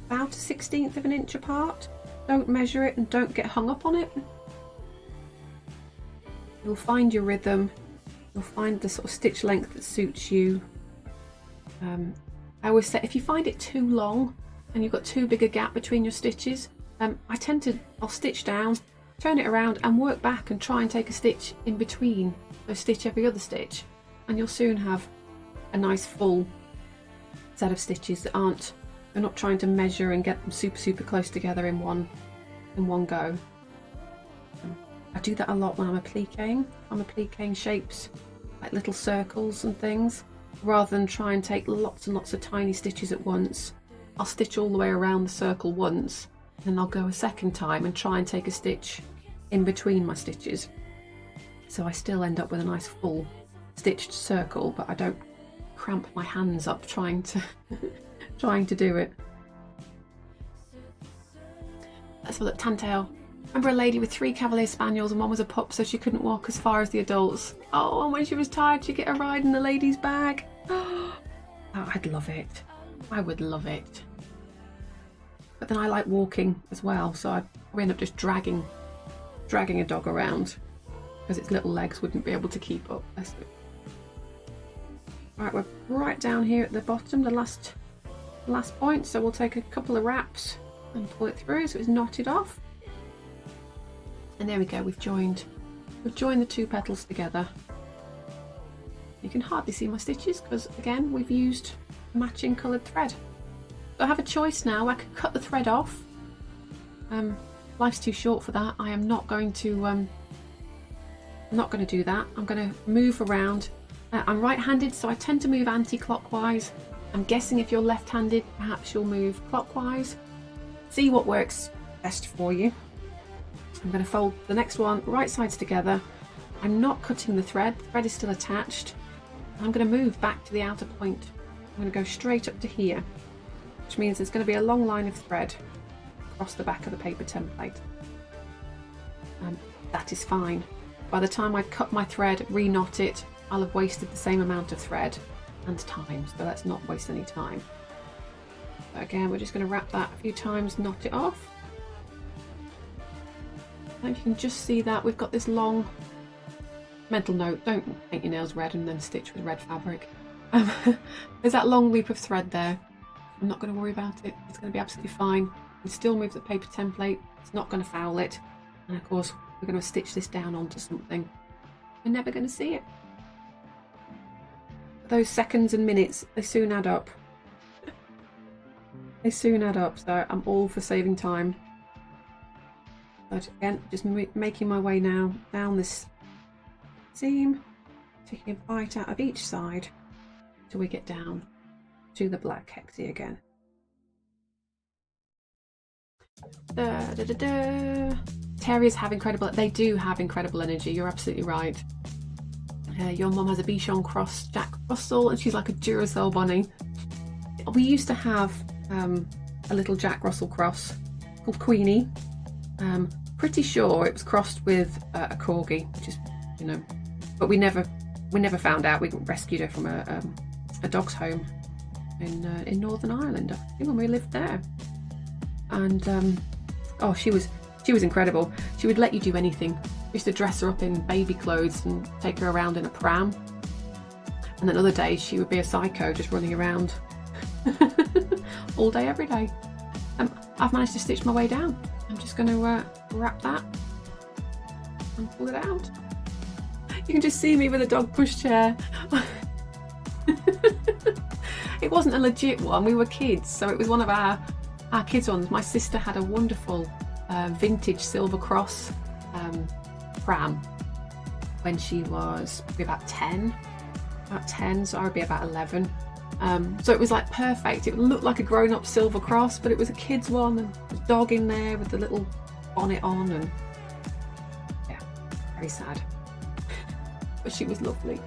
about 1/16 of an inch apart. Don't measure it and don't get hung up on it. You'll find your rhythm. You'll find the sort of stitch length that suits you. I always say if you find it too long and you've got too big a gap between your stitches, I'll stitch down, turn it around and work back and try and take a stitch in between. So stitch every other stitch and you'll soon have a nice full set of stitches that aren't, you're not trying to measure and get them super close together in one go. I do that a lot when I'm appliquing. I'm appliquing shapes like little circles and things. Rather than try and take lots and lots of tiny stitches at once, I'll stitch all the way around the circle once, and then I'll go a second time and try and take a stitch in between my stitches. So I still end up with a nice full stitched circle, but I don't cramp my hands up trying to do it. Let's have a look. Tantail. Remember a lady with 3 Cavalier Spaniels and one was a pup, so she couldn't walk as far as the adults. Oh, and when she was tired, she'd get a ride in the lady's bag. Oh, I'd love it. I would love it. But then I like walking as well, so I end up just dragging a dog around because its little legs wouldn't be able to keep up. Right, we're right down here at the bottom, the last the last point, so we'll take a couple of wraps and pull it through so it's knotted off. And there we go, we've joined the two petals together. You can hardly see my stitches because again we've used matching coloured thread. So I have a choice now. I could cut the thread off. Life's too short for that. I am not going to I'm not going to do that. I'm going to move around. I'm right-handed, so I tend to move anti-clockwise. I'm guessing if you're left-handed, perhaps you'll move clockwise. See what works best for you. I'm going to fold the next one right sides together. I'm not cutting the thread is still attached. I'm going to move back to the outer point. I'm going to go straight up to here, which means there's going to be a long line of thread across the back of the paper template. That is fine. By the time I cut my thread, re-knot it, I'll have wasted the same amount of thread and time, so let's not waste any time. So again, we're just going to wrap that a few times, knot it off. And if you can just see that, we've got this long mental note, don't paint your nails red and then stitch with red fabric. There's that long loop of thread there. I'm not going to worry about it, it's going to be absolutely fine. You can still move the paper template, it's not going to foul it, and of course we're going to stitch this down onto something. We're never going to see it. Those seconds and minutes, they soon add up. They soon add up, so I'm all for saving time. But again, just making my way now down this seam, taking a bite out of each side till we get down to the black hexie again. Terriers have they do have incredible energy, you're absolutely right. Your mum has a Bichon Cross Jack Russell and she's like a Duracell bunny. We used to have a little Jack Russell cross called Queenie. Pretty sure it was crossed with a Corgi, which is, you know, but we never found out. We rescued her from a dog's home in Northern Ireland, I think, when we lived there. And oh, she was incredible. She would let you do anything. We used to dress her up in baby clothes and take her around in a pram. And then other days she would be a psycho, just running around all day, every day. I've managed to stitch my way down. I'm just going to wrap that and pull it out. You can just see me with a dog pushchair. It wasn't a legit one, we were kids, so it was one of our kids' ones. My sister had a wonderful vintage Silver Cross pram when she was probably about 10, so I would be about 11. So it was like perfect. It looked like a grown-up Silver Cross, but it was a kid's one, and a dog in there with the little bonnet on, and yeah, very sad. But she was lovely.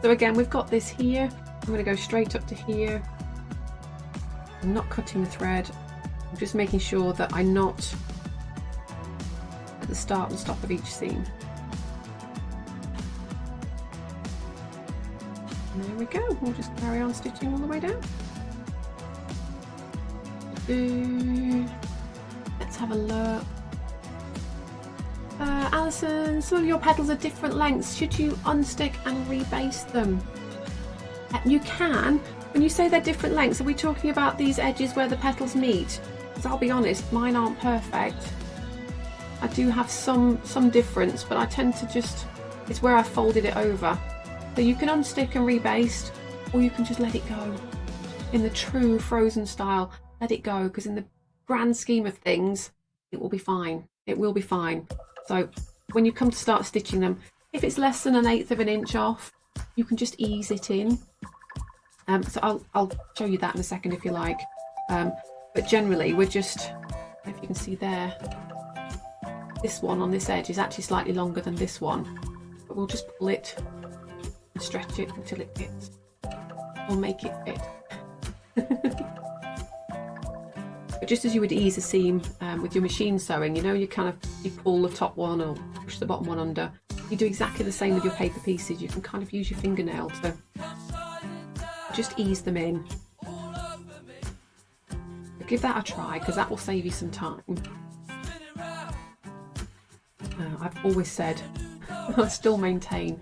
So again, we've got this here. I'm going to go straight up to here. I'm not cutting the thread. I'm just making sure that I knot at the start and stop of each seam. And there we go. We'll just carry on stitching all the way down. Let's have a look. Alison, some of your petals are different lengths. Should you unstick and rebase them? You can. When you say they're different lengths, are we talking about these edges where the petals meet? Because I'll be honest, mine aren't perfect. I do have some difference, but I tend to just, it's where I folded it over. So you can unstick and rebaste, or you can just let it go. In the true Frozen style, let it go, because in the grand scheme of things, it will be fine. It will be fine. So when you come to start stitching them, if it's less than 1/8 of an inch off, you can just ease it in. So I'll show you that in a second if you like. But generally we're just, if you can see there, this one on this edge is actually slightly longer than this one. But we'll just pull it and stretch it until it fits. Or make it fit. But just as you would ease a seam with your machine sewing, you know, you pull the top one or push the bottom one under. You do exactly the same with your paper pieces. You can kind of use your fingernail to just ease them in. But give that a try, because that will save you some time. I've always said, I still maintain,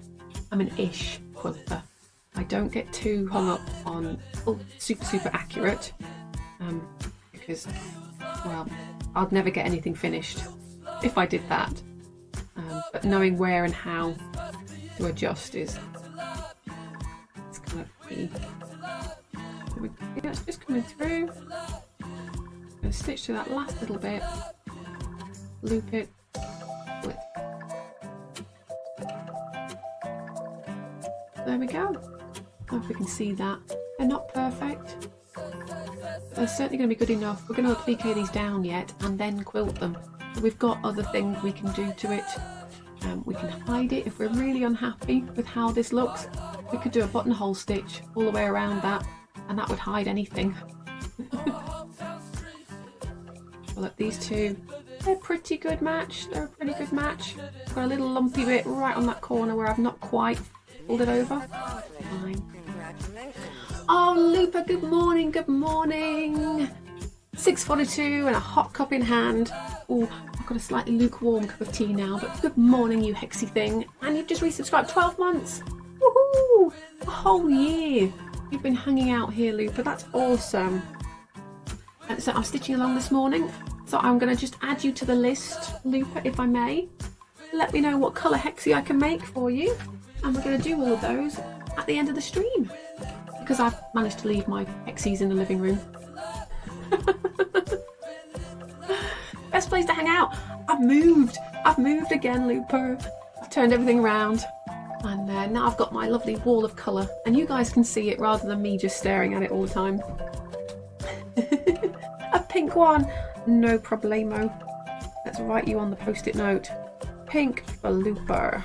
I'm an ish quilter. I don't get too hung up on super accurate. because, well, I'd never get anything finished if I did that. But knowing where and how to adjust is kind of key. Yeah, it's just coming through. I'm going to stitch to that last little bit, loop it, pull it. There we go. I don't know if we can see that. They're not perfect. They're certainly going to be good enough. We're going to applique these down yet and then quilt them. We've got other things we can do to it. We can hide it if we're really unhappy with how this looks. We could do a buttonhole stitch all the way around that, and that would hide anything. Well, look, these two, they're a pretty good match. They're a pretty good match. I've got a little lumpy bit right on that corner where I've not quite pulled it over. Fine. Oh, Looper, good morning, good morning. 6:42 and a hot cup in hand. Oh, I've got a slightly lukewarm cup of tea now, but good morning, you hexy thing. And you've just resubscribed 12 months. Woohoo! A whole year. You've been hanging out here, Looper. That's awesome. And so I'm stitching along this morning. So I'm going to just add you to the list, Looper, if I may. Let me know what colour hexie I can make for you. And we're going to do all of those at the end of the stream. Because I've managed to leave my hexies in the living room. Best place to hang out. I've moved again, Looper. I've turned everything around, and now I've got my lovely wall of colour, and you guys can see it rather than me just staring at it all the time. A pink one, no problemo. Let's write you on the post-it note. Pink for Looper.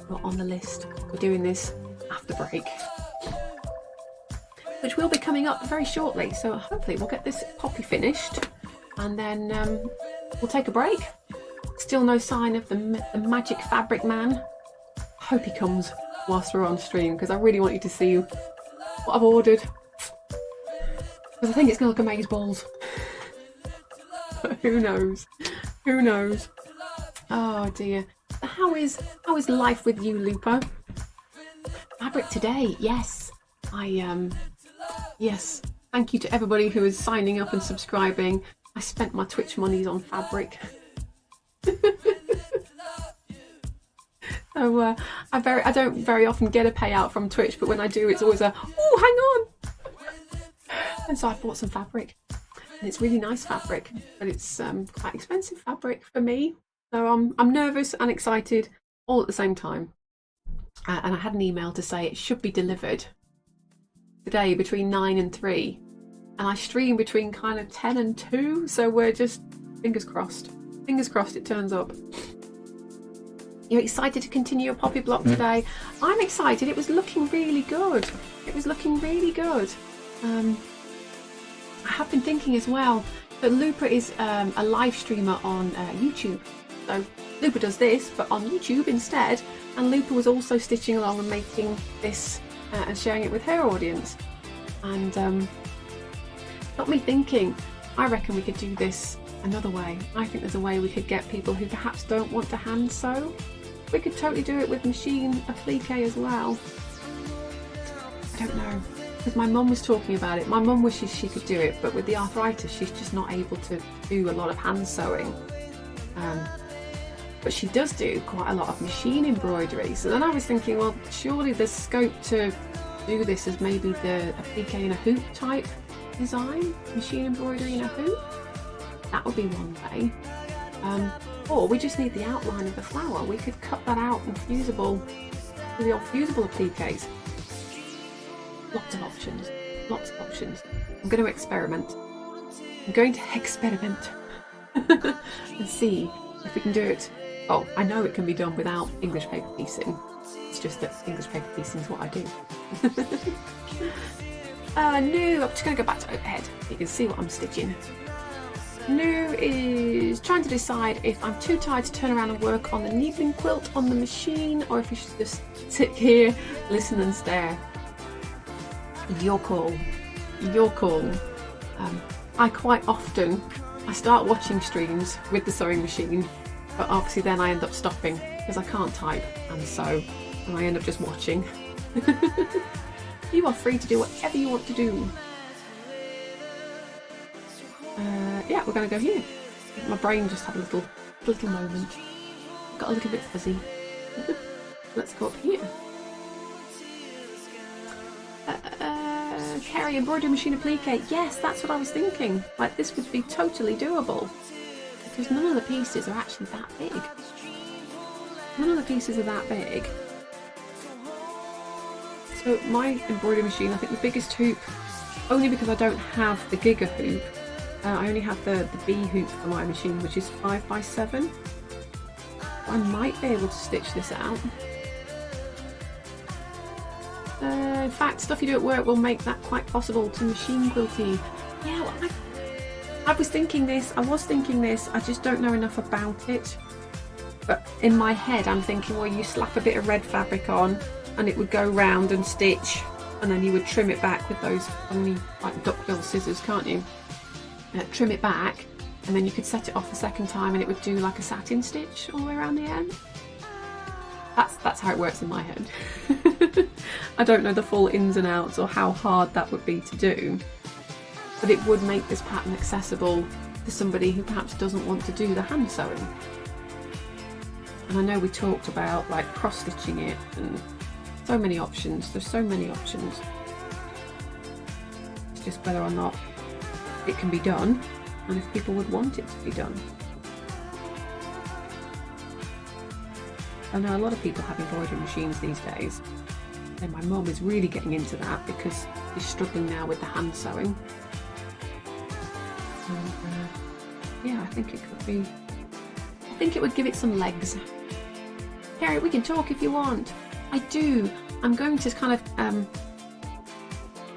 Not on the list. We're doing this after break, which will be coming up very shortly, so hopefully we'll get this poppy finished and then we'll take a break. Still no sign of the magic fabric man. Hope he comes whilst we're on stream, because I really want you to see what I've ordered, because I think it's going to look amazeballs. But who knows? Who knows? Oh dear. How is life with you, Looper? Fabric today, yes. Yes, thank you to everybody who is signing up and subscribing. I spent my Twitch monies on fabric. So I don't very often get a payout from Twitch, but when I do, it's always a, oh, hang on. And so I bought some fabric, and it's really nice fabric, but it's quite expensive fabric for me. So I'm nervous and excited all at the same time. And I had an email to say it should be delivered today between 9 and 3, and I stream between kind of 10 and 2, so we're just fingers crossed it turns up. You're excited to continue your poppy block today? I'm excited. It was looking really good. I have been thinking as well that Looper is a live streamer on YouTube. So Looper does this, but on YouTube instead, and Looper was also stitching along and making this and sharing it with her audience, and got me thinking, I reckon we could do this another way. I think there's a way we could get people who perhaps don't want to hand sew. We could totally do it with machine applique as well. I don't know, because my mum was talking about it. My mum wishes she could do it, but with the arthritis she's just not able to do a lot of hand sewing. But she does do quite a lot of machine embroidery. So then I was thinking, well, surely there's scope to do this as maybe the applique in a hoop type design, machine embroidery in a hoop. That would be one way. Or we just need the outline of the flower. We could cut that out in fusible, with the old fusible appliques. Lots of options. I'm going to experiment. And see if we can do it. Oh, I know it can be done without English paper piecing. It's just that English paper piecing is what I do. No, I'm just going to go back to overhead so you can see what I'm stitching. Nu is trying to decide if I'm too tired to turn around and work on the needling quilt on the machine, or if we should just sit here, listen and stare. Your call. I quite often start watching streams with the sewing machine, but obviously then I end up stopping because I can't type and sew, and I end up just watching. You are free to do whatever you want to do. yeah, we're going to go here. My brain just had a little moment. Got a little bit fuzzy. Let's go up here. Carry embroidery machine applique. Yes, that's what I was thinking. Like, this would be totally doable. Because none of the pieces are actually that big. None of the pieces are that big. So my embroidery machine, I think the biggest hoop, only because I don't have the Giga hoop, I only have the B hoop for my machine, which is 5x7. I might be able to stitch this out. In fact, stuff you do at work will make that quite possible to machine quilty. Yeah, well, I was thinking this, I just don't know enough about it. But in my head I'm thinking, well, you slap a bit of red fabric on and it would go round and stitch, and then you would trim it back with those funny like duckbill scissors, can't you? Trim it back, and then you could set it off a second time and it would do like a satin stitch all the way around the end. That's how it works in my head. I don't know the full ins and outs or how hard that would be to do, but it would make this pattern accessible to somebody who perhaps doesn't want to do the hand sewing. And I know we talked about like cross stitching it and so many options. There's so many options. It's just whether or not it can be done and if people would want it to be done. I know a lot of people have embroidery machines these days, and my mum is really getting into that because she's struggling now with the hand sewing. And, yeah, I think it could be. I think it would give it some legs. Carrie, we can talk if you want. I do. I'm going to kind of.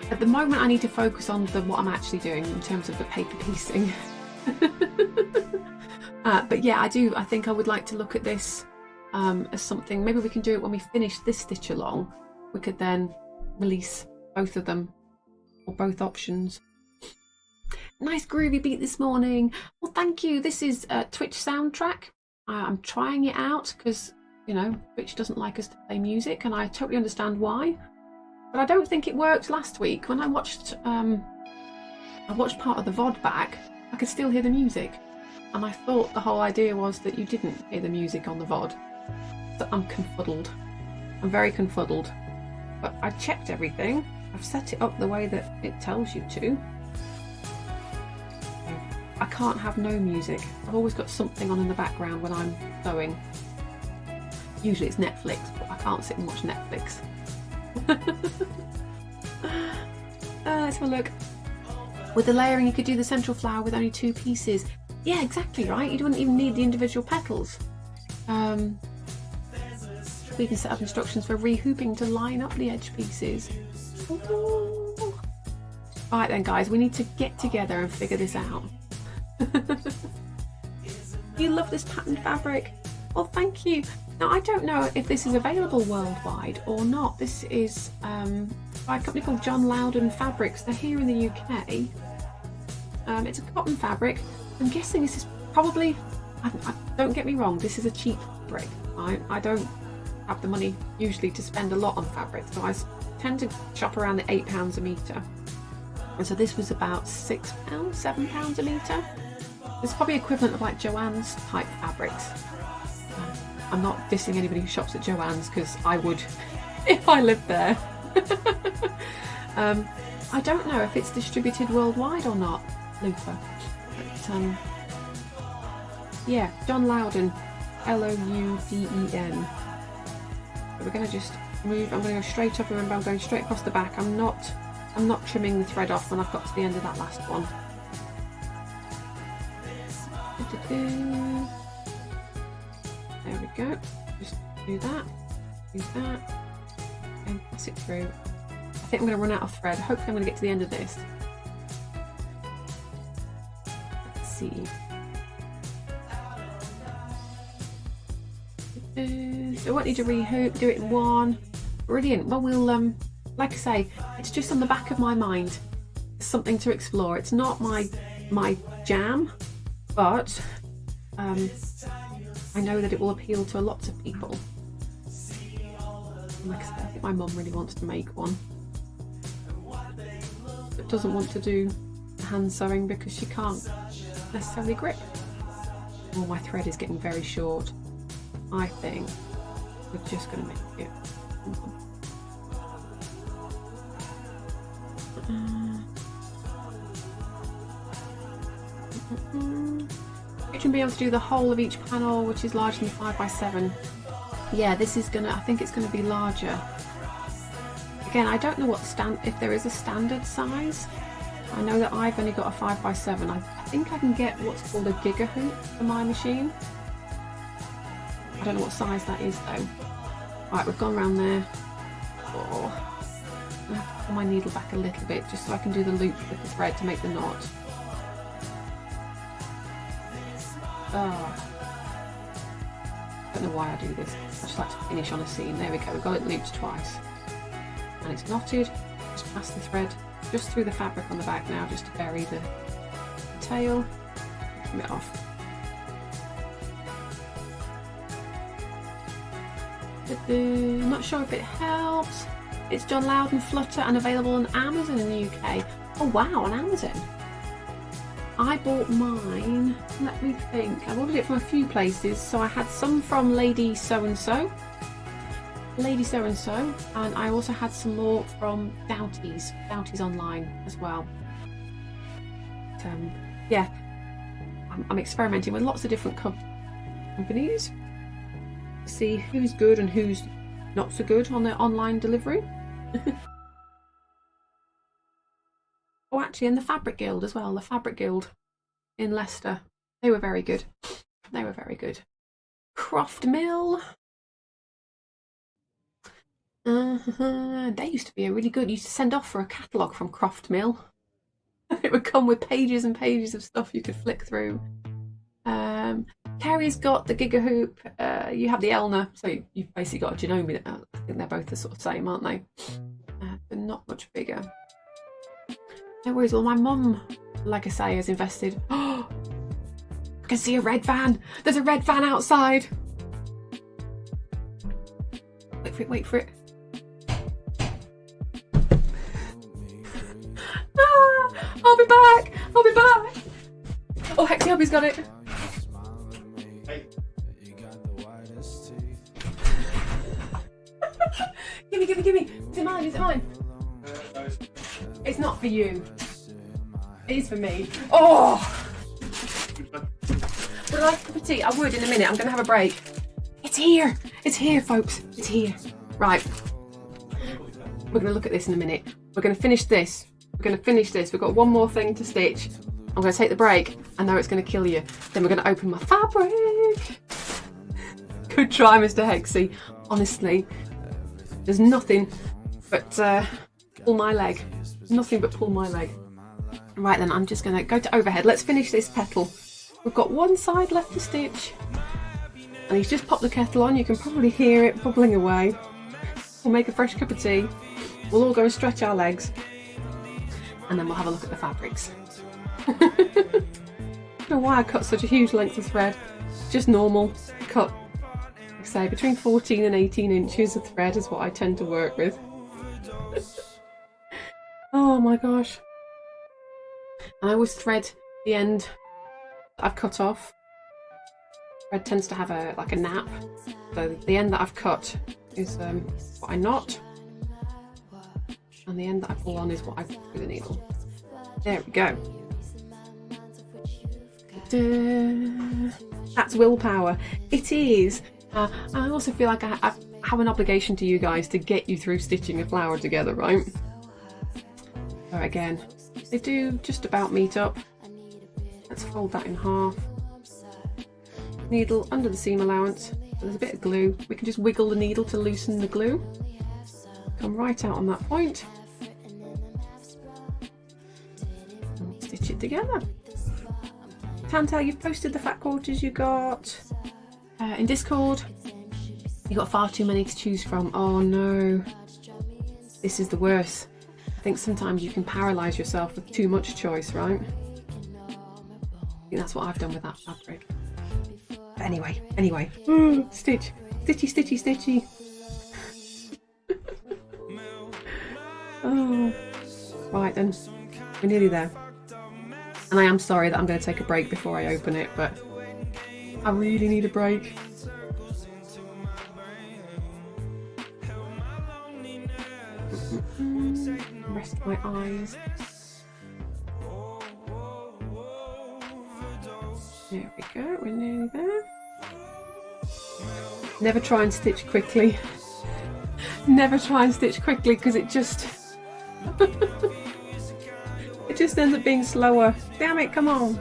At the moment, I need to focus on what I'm actually doing in terms of the paper piecing. But yeah, I do. I think I would like to look at this. As something, maybe we can do it when we finish this stitch along. We could then release both of them, or both options. Nice groovy beat this morning. Well, thank you. This is Twitch soundtrack. I'm trying it out because, you know, Twitch doesn't like us to play music, and I totally understand why. But I don't think it worked last week when I watched part of the VOD back. I could still hear the music, and I thought the whole idea was that you didn't hear the music on the VOD. So I'm confuddled. I'm very confuddled. But I checked everything. I've set it up the way that it tells you to. I can't have no music. I've always got something on in the background when I'm sewing. Usually it's Netflix, but I can't sit and watch Netflix. Let's have a look. With the layering, you could do the central flower with only 2 pieces. Yeah, exactly, right? You wouldn't even need the individual petals. We can set up instructions for rehooping to line up the edge pieces. Ooh. Alright then, guys, we need to get together and figure this out. You love this patterned fabric? Well, thank you. Now, I don't know if this is available worldwide or not. This is by a company called John Loudon Fabrics. They're here in the UK. It's a cotton fabric. I'm guessing this is probably, don't get me wrong, this is a cheap fabric. I don't have the money usually to spend a lot on fabric, so I tend to shop around the £8 a metre. And so this was about £6, £7 a metre. It's probably equivalent of like Joann's type fabrics. I'm not dissing anybody who shops at Joann's because I would if I lived there. I don't know if it's distributed worldwide or not, Lupa. But yeah, John Loudon, Louden. So we're going to just move. I'm going to go straight up. Remember, I'm going straight across the back. I'm not trimming the thread off when I've got to the end of that last one. There we go. Just do that, and pass it through. I think I'm going to run out of thread. Hopefully I'm going to get to the end of this. Let's see. So I won't need to rehoop, do it in one. Brilliant. Well, we'll, like I say, it's just on the back of my mind. It's something to explore. It's not my jam, but I know that it will appeal to lots of people. Like I said, I think my mum really wants to make one, but doesn't want to do hand sewing because she can't necessarily grip. Oh, my thread is getting very short. I think we're just going to make it. You can be able to do the whole of each panel, which is larger than 5x7. Yeah, this is gonna, I think it's gonna be larger. Again, I don't know what if there is a standard size. I know that I've only got a 5x7. I think I can get what's called a giga hoop for my machine. I don't know what size that is though. Right, we've gone around there. Oh, I'm gonna have to pull my needle back a little bit just so I can do the loop with the thread to make the knot. Oh. I don't know why I do this. I just like to finish on a seam. There we go, we've got it looped twice. And it's knotted. Just pass the thread just through the fabric on the back now, just to bury the tail. Trim it off. I'm not sure if it helps. It's John Loudon Flutter and available on Amazon in the UK. Oh wow, on Amazon. I bought mine, let me think, I ordered it from a few places, so I had some from Lady So-and-so, and I also had some more from Doughty's online as well. But, yeah, I'm experimenting with lots of different companies to see who's good and who's not so good on their online delivery. Oh, actually, and the Fabric Guild as well. The Fabric Guild in Leicester. They were very good. They were very good. Croft Mill. They used to be a really good. You used to send off for a catalogue from Croft Mill. It would come with pages and pages of stuff you could flick through. Kerry's got the Giga Hoop. You have the Elna. So you've basically got a Janome. I think they're both the sort of same, aren't they? But not much bigger. No worries, well my mum, like I say, has invested. Oh, I can see a red van. There's a red van outside. Wait for it, wait for it. Ah, I'll be back, I'll be back. Oh, Hexy Hubby's got it. Gimme. Is it mine, is it mine? It's not for you. It is for me. Oh! Would I like a cup of tea? I would in a minute. I'm going to have a break. It's here. It's here, folks. It's here. Right. We're going to look at this in a minute. We're going to finish this. We've got one more thing to stitch. I'm going to take the break. I know it's going to kill you. Then we're going to open my fabric. Good try, Mr. Hexy. Honestly, there's nothing but pull my leg. Nothing but pull my leg. Right then, I'm just going to go to overhead. Let's finish this petal. We've got one side left to stitch. And he's just popped the kettle on. You can probably hear it bubbling away. We'll make a fresh cup of tea. We'll all go and stretch our legs. And then we'll have a look at the fabrics. I don't know why I cut such a huge length of thread. Just normal. Cut, like I say, between 14 and 18 inches of thread is what I tend to work with. Oh my gosh. And I always thread the end that I've cut off. Thread tends to have like a nap. So the end that I've cut is what I knot. And the end that I pull on is what I put through the needle. There we go. That's willpower. It is. I also feel like I have an obligation to you guys to get you through stitching a flower together, right? So again, they do just about meet up. Let's fold that in half. Needle under the seam allowance. There's a bit of glue. We can just wiggle the needle to loosen the glue. Come right out on that point. And stitch it together. Tantal, you've posted the fat quarters you got in Discord. You got far too many to choose from. Oh no. This is the worst. I think sometimes you can paralyse yourself with too much choice, right? I think that's what I've done with that fabric. But anyway. Stitch. Stitchy. Oh. Right then. We're nearly there. And I am sorry that I'm going to take a break before I open it, but I really need a break. Rest my eyes. There we go, we're nearly there. Never try and stitch quickly. Never try and stitch quickly because it just it just ends up being slower. Damn it, come on.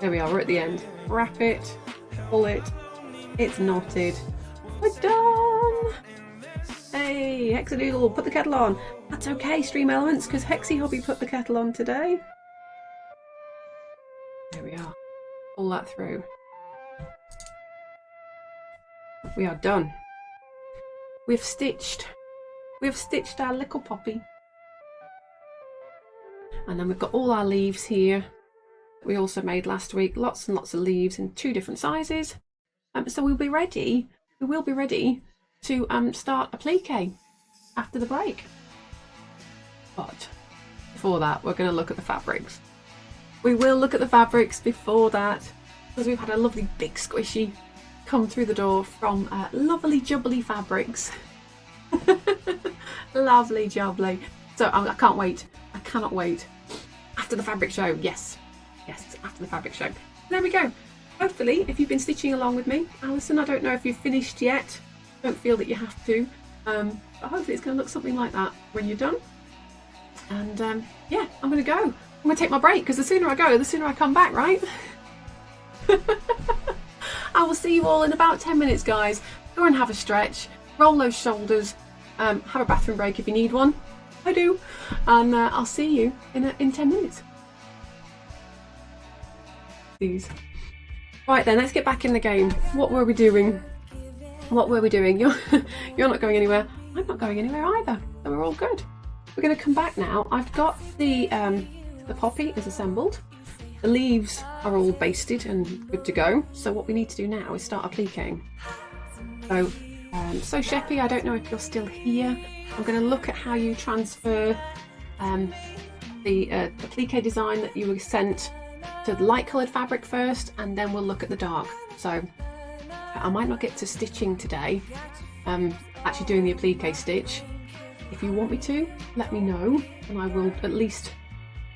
There we are, we're at the end. Wrap it, pull it, it's knotted. We're done! Hey, Hexadoodle, put the kettle on. That's okay, Stream Elements, because Hexy Hobby put the kettle on today. There we are. Pull that through. We are done. We've stitched our little poppy. And then we've got all our leaves here. We also made last week lots and lots of leaves in 2 different sizes. So we will be ready to start applique after the break. But before that, we're going to look at the fabrics. We will look at the fabrics before that, because we've had a lovely big squishy come through the door from Lovely Jubbly Fabrics. Lovely Jubbly. So I can't wait. I cannot wait. After the fabric show, yes, after the fabric show. There we go. Hopefully, if you've been stitching along with me, Alison, I don't know if you've finished yet. Don't feel that you have to. But hopefully it's going to look something like that when you're done. And yeah, I'm going to go. I'm going to take my break, because the sooner I go, the sooner I come back, right? I will see you all in about 10 minutes, guys. Go and have a stretch, roll those shoulders, have a bathroom break if you need one. I do. And I'll see you in 10 minutes. Please. Right then, let's get back in the game. What were we doing? You're not going anywhere. I'm not going anywhere either. So we're all good. We're going to come back now. I've got the poppy is assembled. The leaves are all basted and good to go. So what we need to do now is start appliquing. So Sheppy, I don't know if you're still here. I'm going to look at how you transfer the applique design that you were sent to the light coloured fabric first, and then we'll look at the dark. So I might not get to stitching today, actually doing the applique stitch. If you want me to, let me know, and I will at least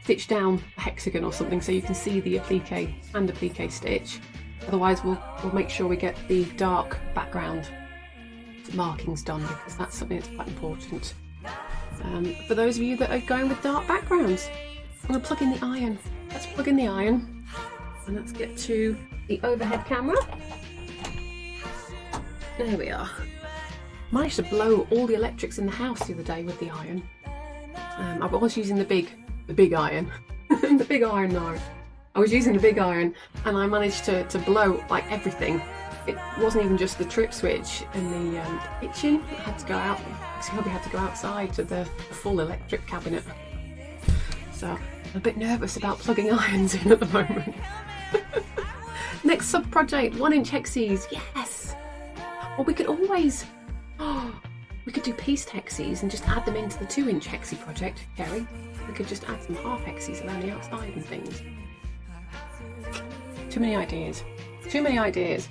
stitch down a hexagon or something so you can see the applique and applique stitch. Otherwise we'll make sure we get the dark background markings done, because that's something that's quite important. For those of you that are going with dark backgrounds, I'm going to plug in the iron. Let's plug in the iron and let's get to the overhead camera. There we are. Managed to blow all the electrics in the house the other day with the iron. I was using the big iron. The big iron now. I was using the big iron and I managed to blow like everything. It wasn't even just the trip switch in the kitchen. I had to go out. Actually, we had to go outside to the full electric cabinet. So I'm a bit nervous about plugging irons in at the moment. Next sub project, 1-inch hexies. Yes. Or we could always. We could do pieced hexies and just add them into the 2-inch hexie project, Kerry. We could just add some half hexies around the outside and things. Too many ideas. Too many ideas.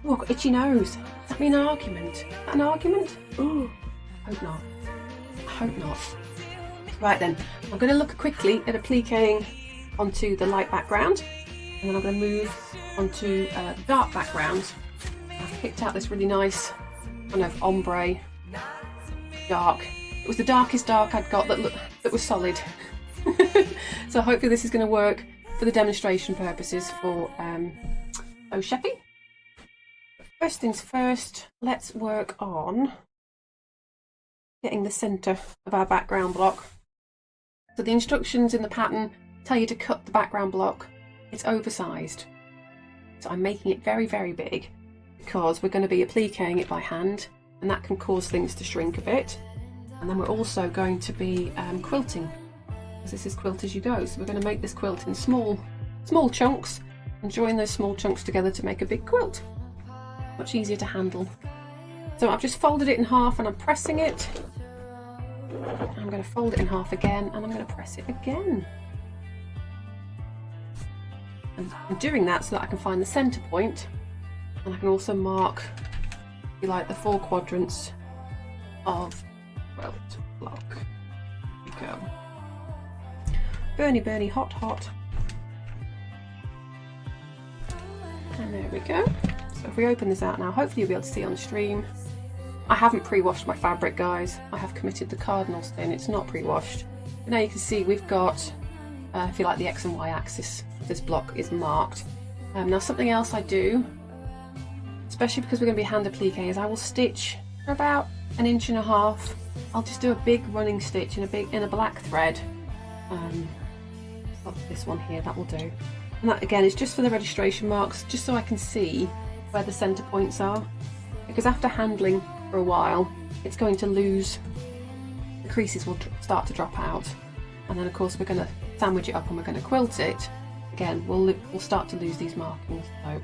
Oh, I've got itchy nose. Does that mean an argument? Is that an argument? Oh, hope not. I hope not. Right then, I'm going to look quickly at appliquing onto the light background, and then I'm going to move onto the dark background. I've picked out this really nice kind of ombre dark. It was the darkest dark I'd got that was solid. So hopefully this is going to work for the demonstration purposes for Sheppy. First things first, let's work on getting the centre of our background block. So the instructions in the pattern tell you to cut the background block. It's oversized. So I'm making it very, very big because we're going to be appliquing it by hand, and that can cause things to shrink a bit. And then we're also going to be quilting, because this is quilt as you go. So we're going to make this quilt in small chunks and join those small chunks together to make a big quilt. Much easier to handle. So I've just folded it in half and I'm pressing it. I'm going to fold it in half again and I'm going to press it again. And I'm doing that so that I can find the centre point, and I can also mark, if you like, the 4 quadrants of quilt block. There we go. Burny, burny, hot, hot. And there we go. So if we open this out now, hopefully you'll be able to see on stream. I haven't pre-washed my fabric, guys. I have committed the cardinal sin. It's not pre-washed. But now you can see we've got, if you like, the X and Y axis of this block is marked. Now something else I do, especially because we're going to be hand applique, is I will stitch for about 1.5 inches. I'll just do a big running stitch in a black thread. This one here, that will do. And that again is just for the registration marks, just so I can see where the centre points are. Because after handling for a while, it's going to lose, the creases will start to drop out. And then of course we're going to sandwich it up and we're going to quilt it. Again, we'll start to lose these markings. So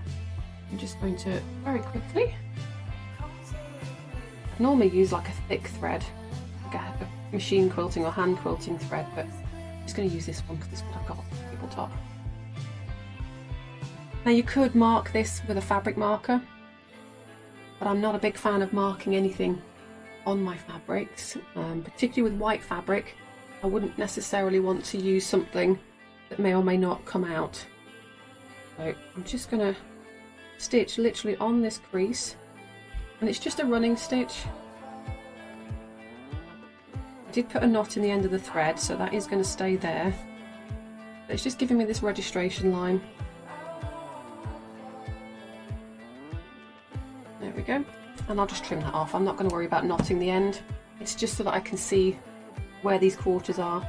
I'm just going to very quickly, I normally use like a thick thread, like a machine quilting or hand quilting thread, but I'm just going to use this one because it's what I've got on the tabletop. Now you could mark this with a fabric marker, but I'm not a big fan of marking anything on my fabrics, particularly with white fabric. I wouldn't necessarily want to use something that may or may not come out. So I'm just going to stitch literally on this crease, and it's just a running stitch. I did put a knot in the end of the thread, so that is going to stay there. But it's just giving me this registration line. There we go. And I'll just trim that off. I'm not going to worry about knotting the end. It's just so that I can see where these quarters are.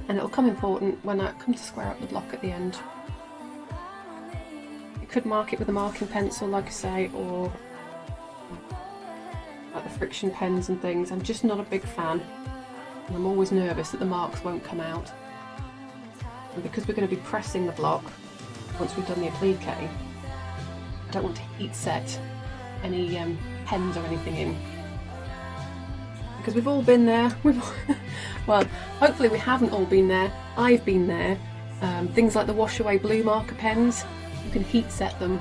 And it'll come important when I come to square up the block at the end. You could mark it with a marking pencil, like I say, or like the friction pens and things. I'm just not a big fan. And I'm always nervous that the marks won't come out. And because we're going to be pressing the block once we've done the applique, I don't want to heat set any pens or anything in. Because we've all been there. Well, hopefully we haven't all been there. I've been there. Things like the wash away blue marker pens, you can heat set them.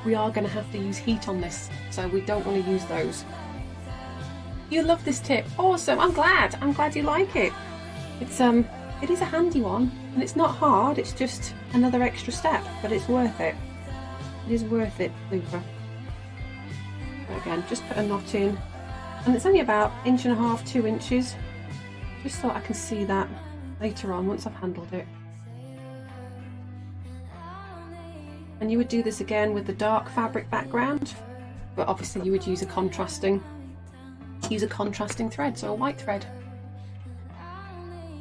We are going to have to use heat on this, so we don't want to use those. You love this tip. Awesome. I'm glad you like it. It is a handy one, and it's not hard. It's just another extra step, but it's worth it. It is worth it, Luca. Again, just put a knot in, and it's only about 1.5 inches, 2 inches, just so I can see that later on once I've handled it. And you would do this again with the dark fabric background, but obviously you would use a contrasting thread, so a white thread.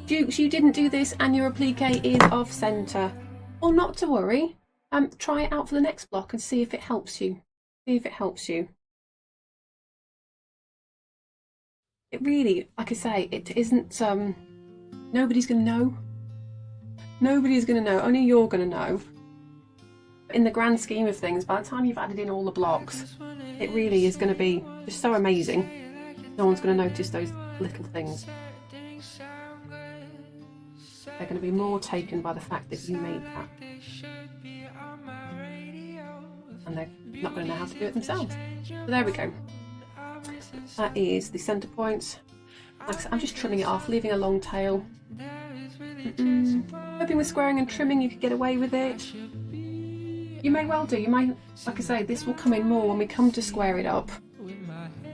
Dukes, you didn't do this and your applique is off centre. Well, not to worry. Try it out for the next block and see if it helps you. It really, like I say, it isn't, nobody's going to know. Nobody's going to know, only you're going to know. In the grand scheme of things, by the time you've added in all the blocks, it really is going to be just so amazing. No one's going to notice those little things. They're going to be more taken by the fact that you made that. And they're not going to know how to do it themselves. So there we go. That is the centre points. Like I said, I'm just trimming it off, leaving a long tail. Hoping with squaring and trimming you could get away with it. You may well do. You might, like I say, this will come in more when we come to square it up.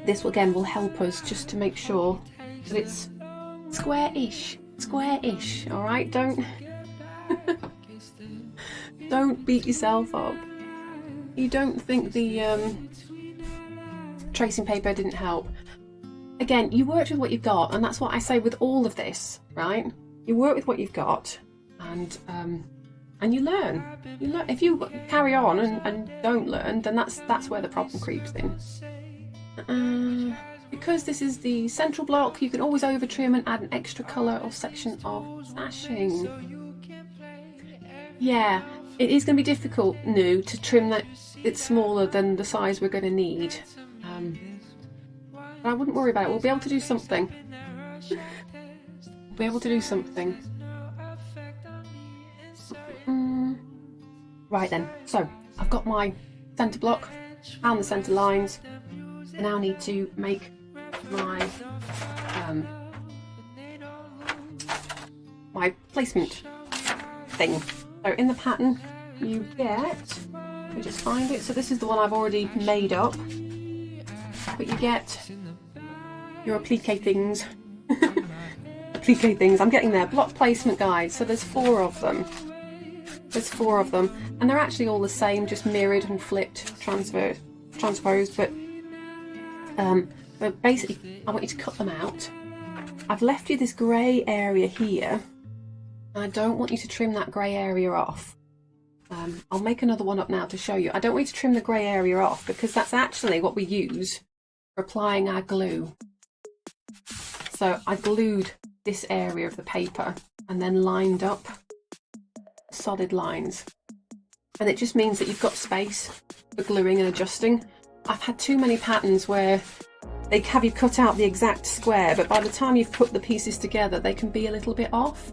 This again will help us just to make sure that it's square-ish. Square-ish, all right? Don't beat yourself up. You don't think the tracing paper didn't help. Again, you worked with what you've got, and that's what I say with all of this, right? You work with what you've got, and you learn. You learn. If you carry on and don't learn, then that's where the problem creeps in. Because this is the central block, you can always over trim and add an extra colour or section of sashing. Yeah, it is going to be difficult now to trim that. It's smaller than the size we're going to need. But I wouldn't worry about it. We'll be able to do something. Right then, so I've got my centre block and the centre lines. I now need to make my my placement thing. So in the pattern you get, let me just find it, so this is the one I've already made up, but you get your applique things. Applique things, I'm getting there, block placement guides, so there's 4 of them. There's 4 of them, and they're actually all the same, just mirrored and flipped, transposed, but basically I want you to cut them out. I've left you this grey area here, and I don't want you to trim that grey area off. I'll make another one up now to show you. I don't want you to trim the grey area off because that's actually what we use for applying our glue. So I glued this area of the paper and then lined up solid lines, and it just means that you've got space for gluing and adjusting. I've had too many patterns where they have you cut out the exact square, but by the time you've put the pieces together they can be a little bit off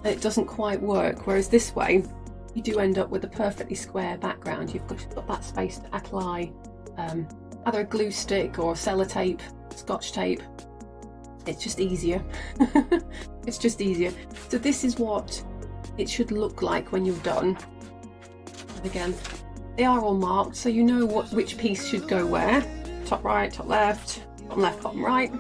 and it doesn't quite work, whereas this way you do end up with a perfectly square background. You've got that space to apply either a glue stick or sellotape, scotch tape. It's just easier. It's just easier. So this is what it should look like when you're done. And again, they are all marked, so you know which piece should go where. Top right, top left, bottom left, bottom right.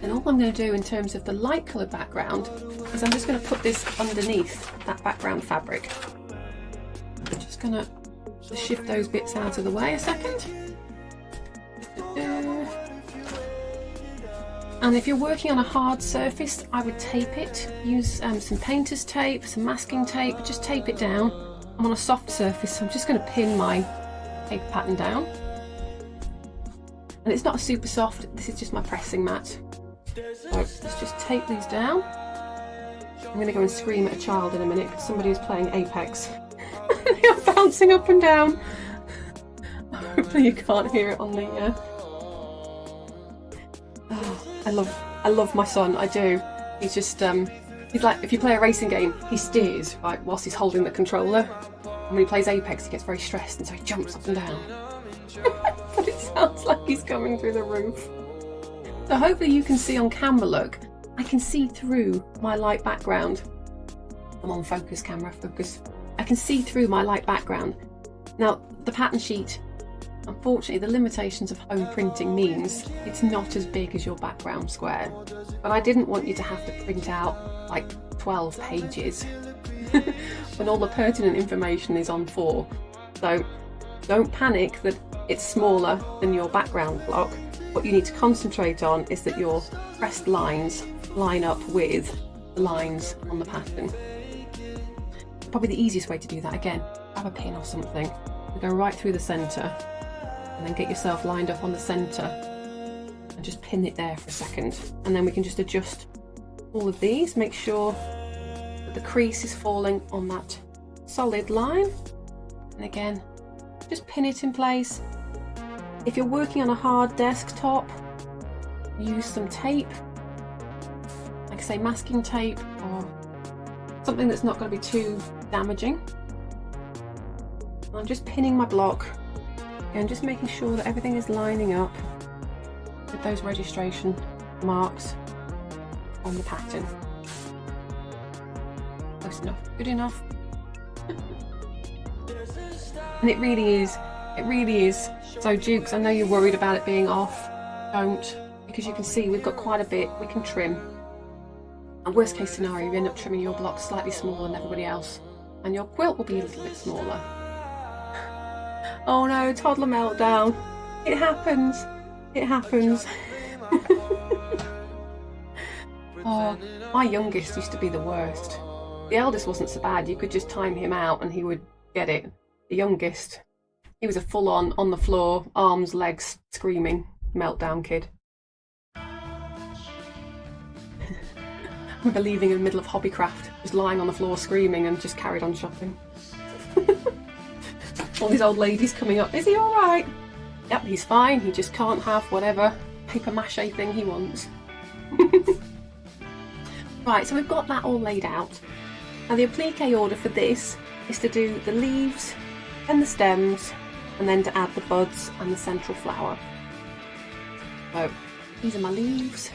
And all I'm going to do in terms of the light coloured background is I'm just going to put this underneath that background fabric. I'm just going to shift those bits out of the way a second. And if you're working on a hard surface, I would tape it. Use some painter's tape, some masking tape, just tape it down. I'm on a soft surface, so I'm just going to pin my paper pattern down. And it's not a super soft, this is just my pressing mat. So let's just tape these down. I'm going to go and scream at a child in a minute because somebody is playing Apex. They are bouncing up and down. Hopefully you can't hear it on the... I love my son, I do. He's just, he's like, if you play a racing game, he steers, right, whilst he's holding the controller. And when he plays Apex, he gets very stressed, and so he jumps up and down. But it sounds like he's coming through the roof. So hopefully you can see on camera, look, I can see through my light background. I'm on focus, camera, focus. I can see through my light background. Now, the pattern sheet, unfortunately, the limitations of home printing means it's not as big as your background square. But I didn't want you to have to print out like 12 pages when all the pertinent information is on 4. So don't panic that it's smaller than your background block. What you need to concentrate on is that your pressed lines line up with the lines on the pattern. Probably the easiest way to do that, again, grab a pin or something and go right through the centre, and then get yourself lined up on the centre and just pin it there for a second, and then we can just adjust all of these, make sure that the crease is falling on that solid line, and again just pin it in place. If you're working on a hard desktop, use some tape, like I say, masking tape or something that's not going to be too damaging. I'm just pinning my block and just making sure that everything is lining up with those registration marks on the pattern. Close enough, good enough. And it really is. So Dukes, I know you're worried about it being off. Don't, because you can see we've got quite a bit we can trim. And worst case scenario, you end up trimming your block slightly smaller than everybody else, and your quilt will be a little bit smaller. Oh no, toddler meltdown. It happens. It happens. Oh, my youngest used to be the worst. The eldest wasn't so bad. You could just time him out and he would get it. The youngest, he was a full-on, on the floor, arms, legs, screaming, meltdown kid. I remember leaving in the middle of Hobbycraft, just lying on the floor screaming, and just carried on shopping. All these old ladies coming up, is he alright? Yep, he's fine, he just can't have whatever paper mache thing he wants. Right, so we've got that all laid out. Now the applique order for this is to do the leaves and the stems, and then to add the buds and the central flower. So these are my leaves.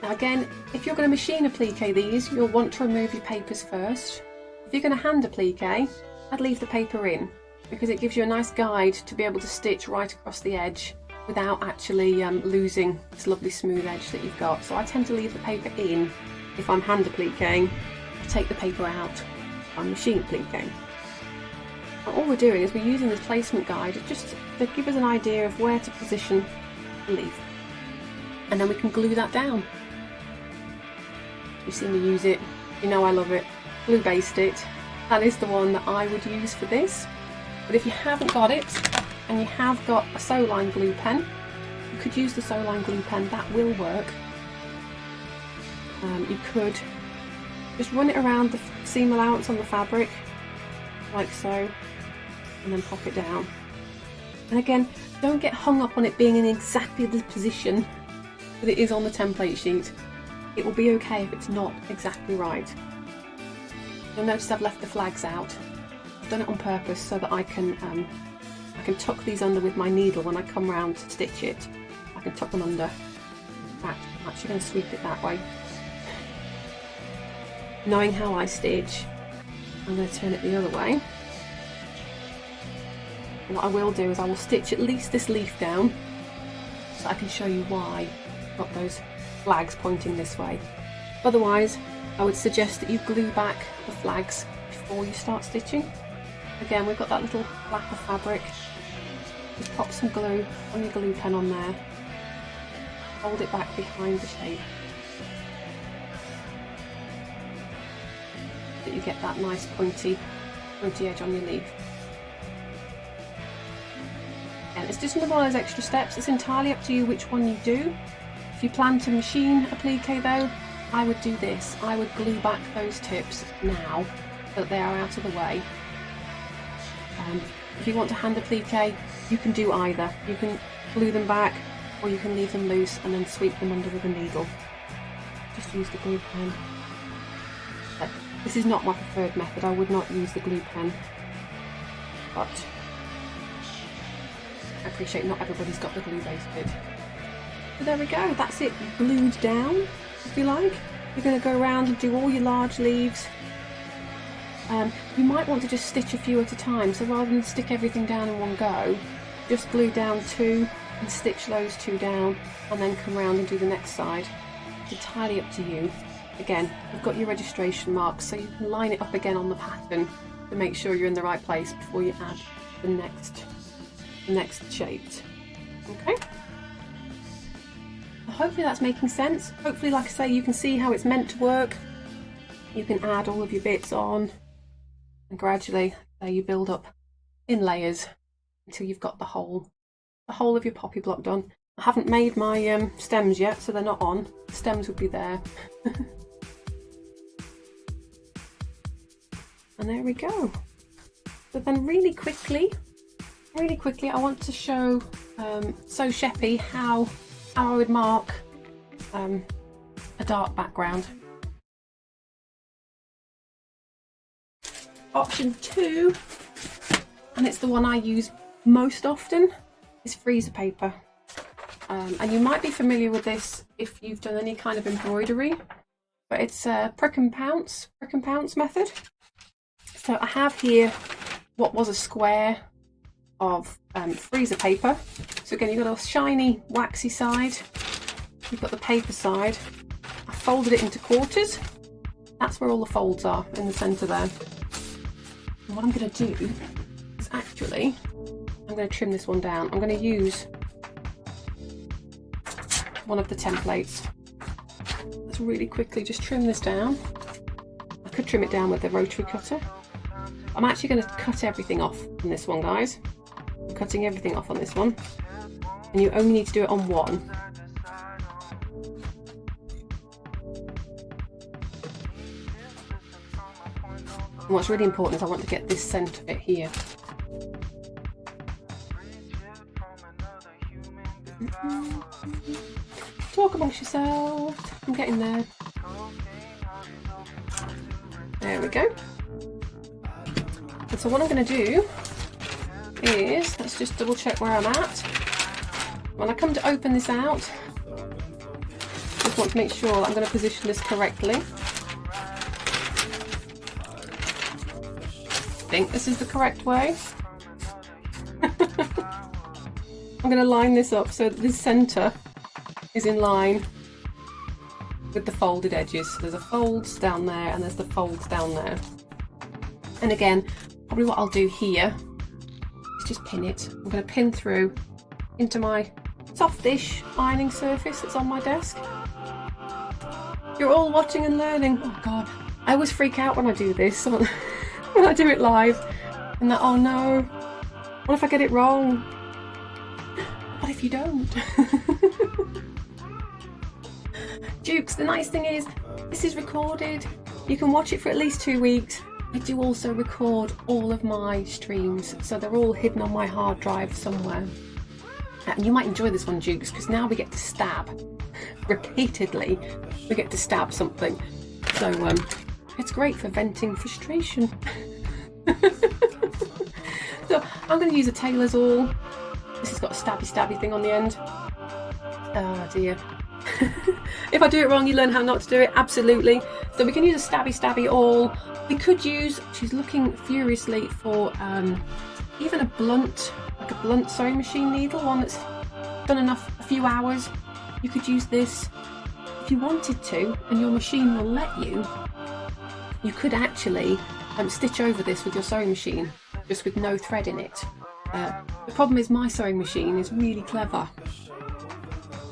Now again, if you're going to machine applique these, you'll want to remove your papers first. If you're going to hand applique, I'd leave the paper in, because it gives you a nice guide to be able to stitch right across the edge without actually losing this lovely smooth edge that you've got. So I tend to leave the paper in if I'm hand appliquing. I take the paper out if I'm machine appliquing. And all we're doing is we're using this placement guide just to give us an idea of where to position the leaf. And then we can glue that down. You've seen me use it, you know I love it. Glue based it. That is the one that I would use for this. But if you haven't got it, and you have got a Soline glue pen, you could use the Soline glue pen, that will work. You could just run it around the seam allowance on the fabric, like so, and then pop it down. And again, don't get hung up on it being in exactly the position that it is on the template sheet. It will be okay if it's not exactly right. You'll notice I've left the flags out. I've done it on purpose so that I can tuck these under with my needle when I come round to stitch it. I can tuck them under. In fact, I'm actually going to sweep it that way. Knowing how I stitch, I'm going to turn it the other way. And what I will do is I will stitch at least this leaf down so I can show you why I've got those flags pointing this way. Otherwise, I would suggest that you glue back the flags before you start stitching. Again, we've got that little flap of fabric. Just pop some glue on your glue pen on there. Hold it back behind the shape. So that you get that nice pointy edge on your leaf. And it's just another one of those extra steps. It's entirely up to you which one you do. If you plan to machine applique though, I would do this. I would glue back those tips now so that they are out of the way. If you want to hand applique, you can do either. You can glue them back, or you can leave them loose and then sweep them under with a needle. Just use the glue pen. But this is not my preferred method. I would not use the glue pen, but I appreciate not everybody's got the glue based bit. So there we go, that's it glued down, if you like. You're going to go around and do all your large leaves. You might want to just stitch a few at a time, so rather than stick everything down in one go, just glue down two and stitch those two down, and then come around and do the next side. It's entirely up to you. Again, you've got your registration marks, so you can line it up again on the pattern to make sure you're in the right place before you add the next shapes. Okay? Hopefully that's making sense. Hopefully, like I say, you can see how it's meant to work. You can add all of your bits on, and gradually you build up in layers until you've got the whole of your poppy block done. I haven't made my stems yet, so they're not on. The stems would be there. And there we go. So then really quickly, I want to show So Sheppy how I would mark a dark background. Option 2, and it's the one I use most often, is freezer paper. And you might be familiar with this if you've done any kind of embroidery, but it's a prick and pounce method. So I have here what was a square of freezer paper. So again, you've got a shiny waxy side, you've got the paper side. I folded it into quarters. That's where all the folds are, in the centre there. And what I'm going to do is actually, I'm going to trim this one down. I'm going to use one of the templates. Let's really quickly just trim this down. I could trim it down with the rotary cutter. I'm actually going to cut everything off on this one, guys. I'm cutting everything off on this one. And you only need to do it on one. And what's really important is I want to get this centre bit here. Talk amongst yourselves. I'm getting there. There we go. And so what I'm going to do is, let's just double check where I'm at. When I come to open this out, just want to make sure that I'm going to position this correctly. I think this is the correct way. I'm going to line this up so that the centre is in line with the folded edges. There's a folds down there and there's the folds down there. And again, probably what I'll do here is just pin it. I'm going to pin through into my softish ironing surface that's on my desk. You're all watching and learning. Oh God, I always freak out when I do this, when I do it live. And that, oh no, what if I get it wrong? What if you don't? Jukes, the nice thing is, this is recorded. You can watch it for at least 2 weeks. I do also record all of my streams, so they're all hidden on my hard drive somewhere. And you might enjoy this one, Jukes, because now we get to stab. Repeatedly, we get to stab something. So it's great for venting frustration. So I'm going to use a tailor's awl. This has got a stabby thing on the end. Oh dear. If I do it wrong, you learn how not to do it. Absolutely. So we can use a stabby awl. We could use, she's looking furiously for even a blunt, like a blunt sewing machine needle, one that's done enough, a few hours. You could use this if you wanted to, and your machine will let you. You could actually stitch over this with your sewing machine, just with no thread in it. The problem is my sewing machine is really clever.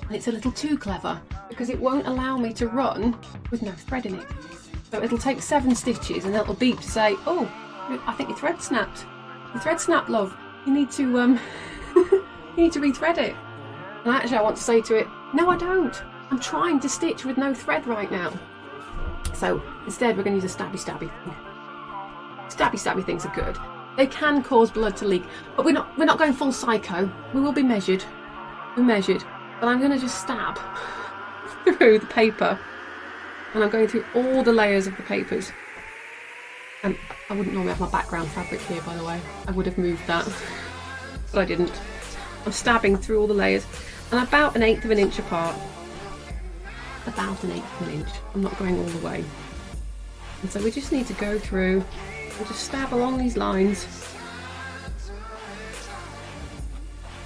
And it's a little too clever because it won't allow me to run with no thread in it. So it'll take 7 stitches and it'll beep to say, oh, I think your thread snapped. Your thread snapped, love. You need to you need to rethread it. And actually I want to say to it, no I don't. I'm trying to stitch with no thread right now. So instead we're going to use a stabby thing. Stabby things are good. They can cause blood to leak, but we're not going full psycho. We will be measured. We're measured. But I'm going to just stab through the paper, and I'm going through all the layers of the papers. And I wouldn't normally have my background fabric here, by the way. I would have moved that, but I didn't. I'm stabbing through all the layers, and about 1/8 of an inch apart. About 1/8 of an inch. I'm not going all the way. And so we just need to go through and just stab along these lines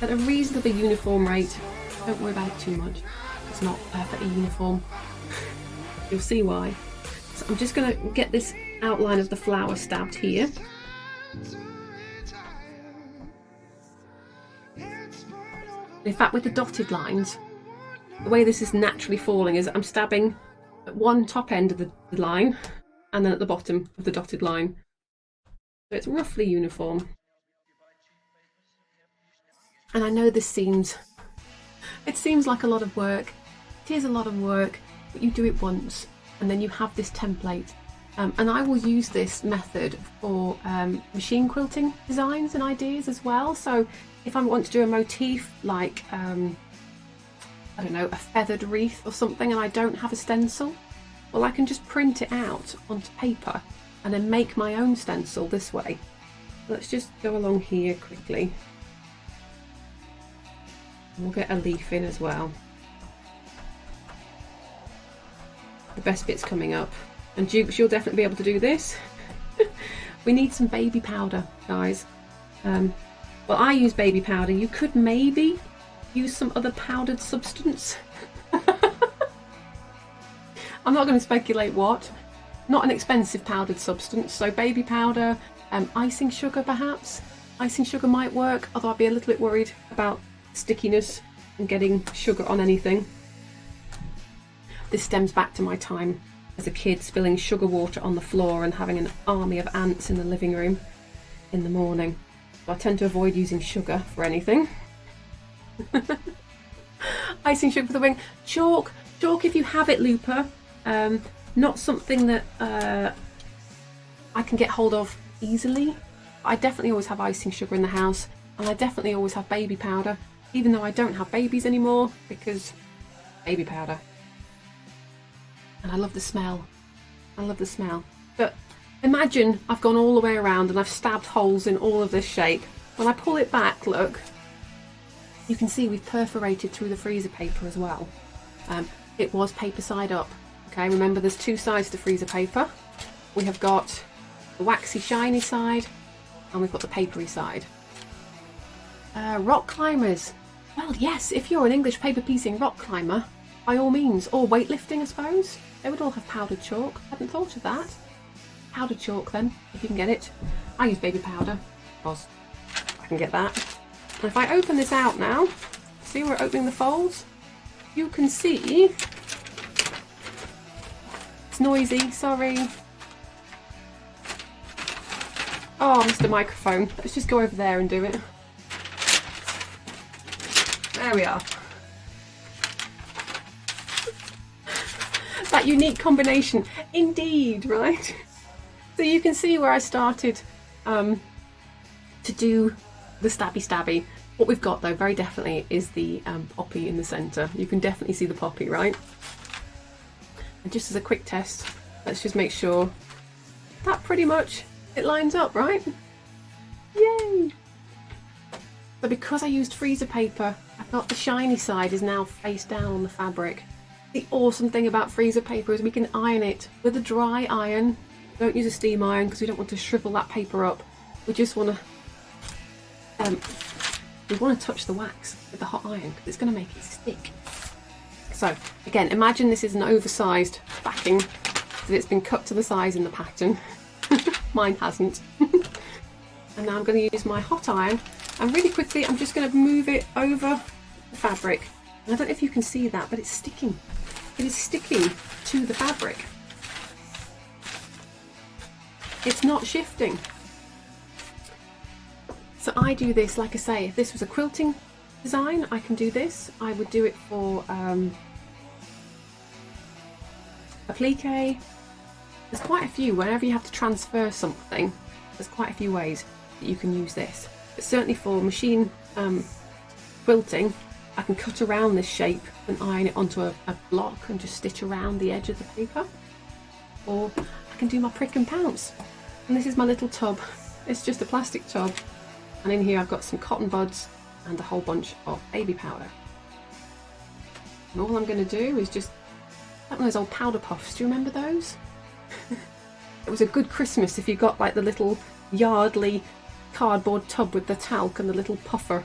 at a reasonably uniform rate. Don't worry about it too much. It's not perfectly uniform. You'll see why. So I'm just going to get this outline of the flower stabbed here. In fact, with the dotted lines, the way this is naturally falling is I'm stabbing at one top end of the line and then at the bottom of the dotted line. So it's roughly uniform. And I know this seems like a lot of work. It is a lot of work, but you do it once and then you have this template. And I will use this method for machine quilting designs and ideas as well. So if I want to do a motif like, I don't know, a feathered wreath or something, and I don't have a stencil, well, I can just print it out onto paper and then make my own stencil this way. Let's just go along here quickly. We'll get a leaf in as well. The best bit's coming up. And Jukes, you'll definitely be able to do this. We need some baby powder, guys. Well, I use baby powder. You could maybe use some other powdered substance. I'm not going to speculate what. Not an expensive powdered substance. So baby powder, icing sugar perhaps. Icing sugar might work, although I'd be a little bit worried about stickiness and getting sugar on anything. This stems back to my time as a kid spilling sugar water on the floor and having an army of ants in the living room in the morning. So I tend to avoid using sugar for anything. Icing sugar for the wing. Chalk if you have it, Looper. Not something that I can get hold of easily. I definitely always have icing sugar in the house, and I definitely always have baby powder, even though I don't have babies anymore, because baby powder. And I love the smell. I love the smell. But imagine I've gone all the way around and I've stabbed holes in all of this shape. When I pull it back, look, you can see we've perforated through the freezer paper as well. It was paper side up. Okay, remember there's two sides to freezer paper. We have got the waxy shiny side and we've got the papery side. Rock climbers. Well, yes, if you're an English paper piecing rock climber, by all means, or weightlifting I suppose, they would all have powdered chalk. Hadn't thought of that. Powdered chalk then, if you can get it. I use baby powder, because I can get that. And if I open this out now, see we're opening the folds, you can see, it's noisy, sorry. Oh, Mr. Microphone, let's just go over there and do it. There we are. That unique combination, indeed, right? So you can see where I started to do the stabby. What we've got though, very definitely, is the poppy in the centre. You can definitely see the poppy, right? And just as a quick test, let's just make sure that pretty much it lines up, right? Yay! But because I used freezer paper, I've got the shiny side is now face down on the fabric. The awesome thing about freezer paper is we can iron it with a dry iron. Don't use a steam iron because we don't want to shrivel that paper up. We just want to touch the wax with the hot iron because it's going to make it stick. So again, imagine this is an oversized backing that it's been cut to the size in the pattern. Mine hasn't. And now I'm going to use my hot iron and really quickly I'm just going to move it over the fabric. And I don't know if you can see that, but it's sticking. It is sticking to the fabric. It's not shifting. So I do this, like I say, if this was a quilting design, I can do this. I would do it for applique. There's quite a few, whenever you have to transfer something, there's quite a few ways that you can use this. But certainly for machine quilting, I can cut around this shape and iron it onto a block and just stitch around the edge of the paper. Or I can do my prick and pounce. And this is my little tub. It's just a plastic tub. And in here I've got some cotton buds and a whole bunch of baby powder. And all I'm going to do is just, like those old powder puffs, do you remember those? It was a good Christmas if you got like the little Yardley cardboard tub with the talc and the little puffer.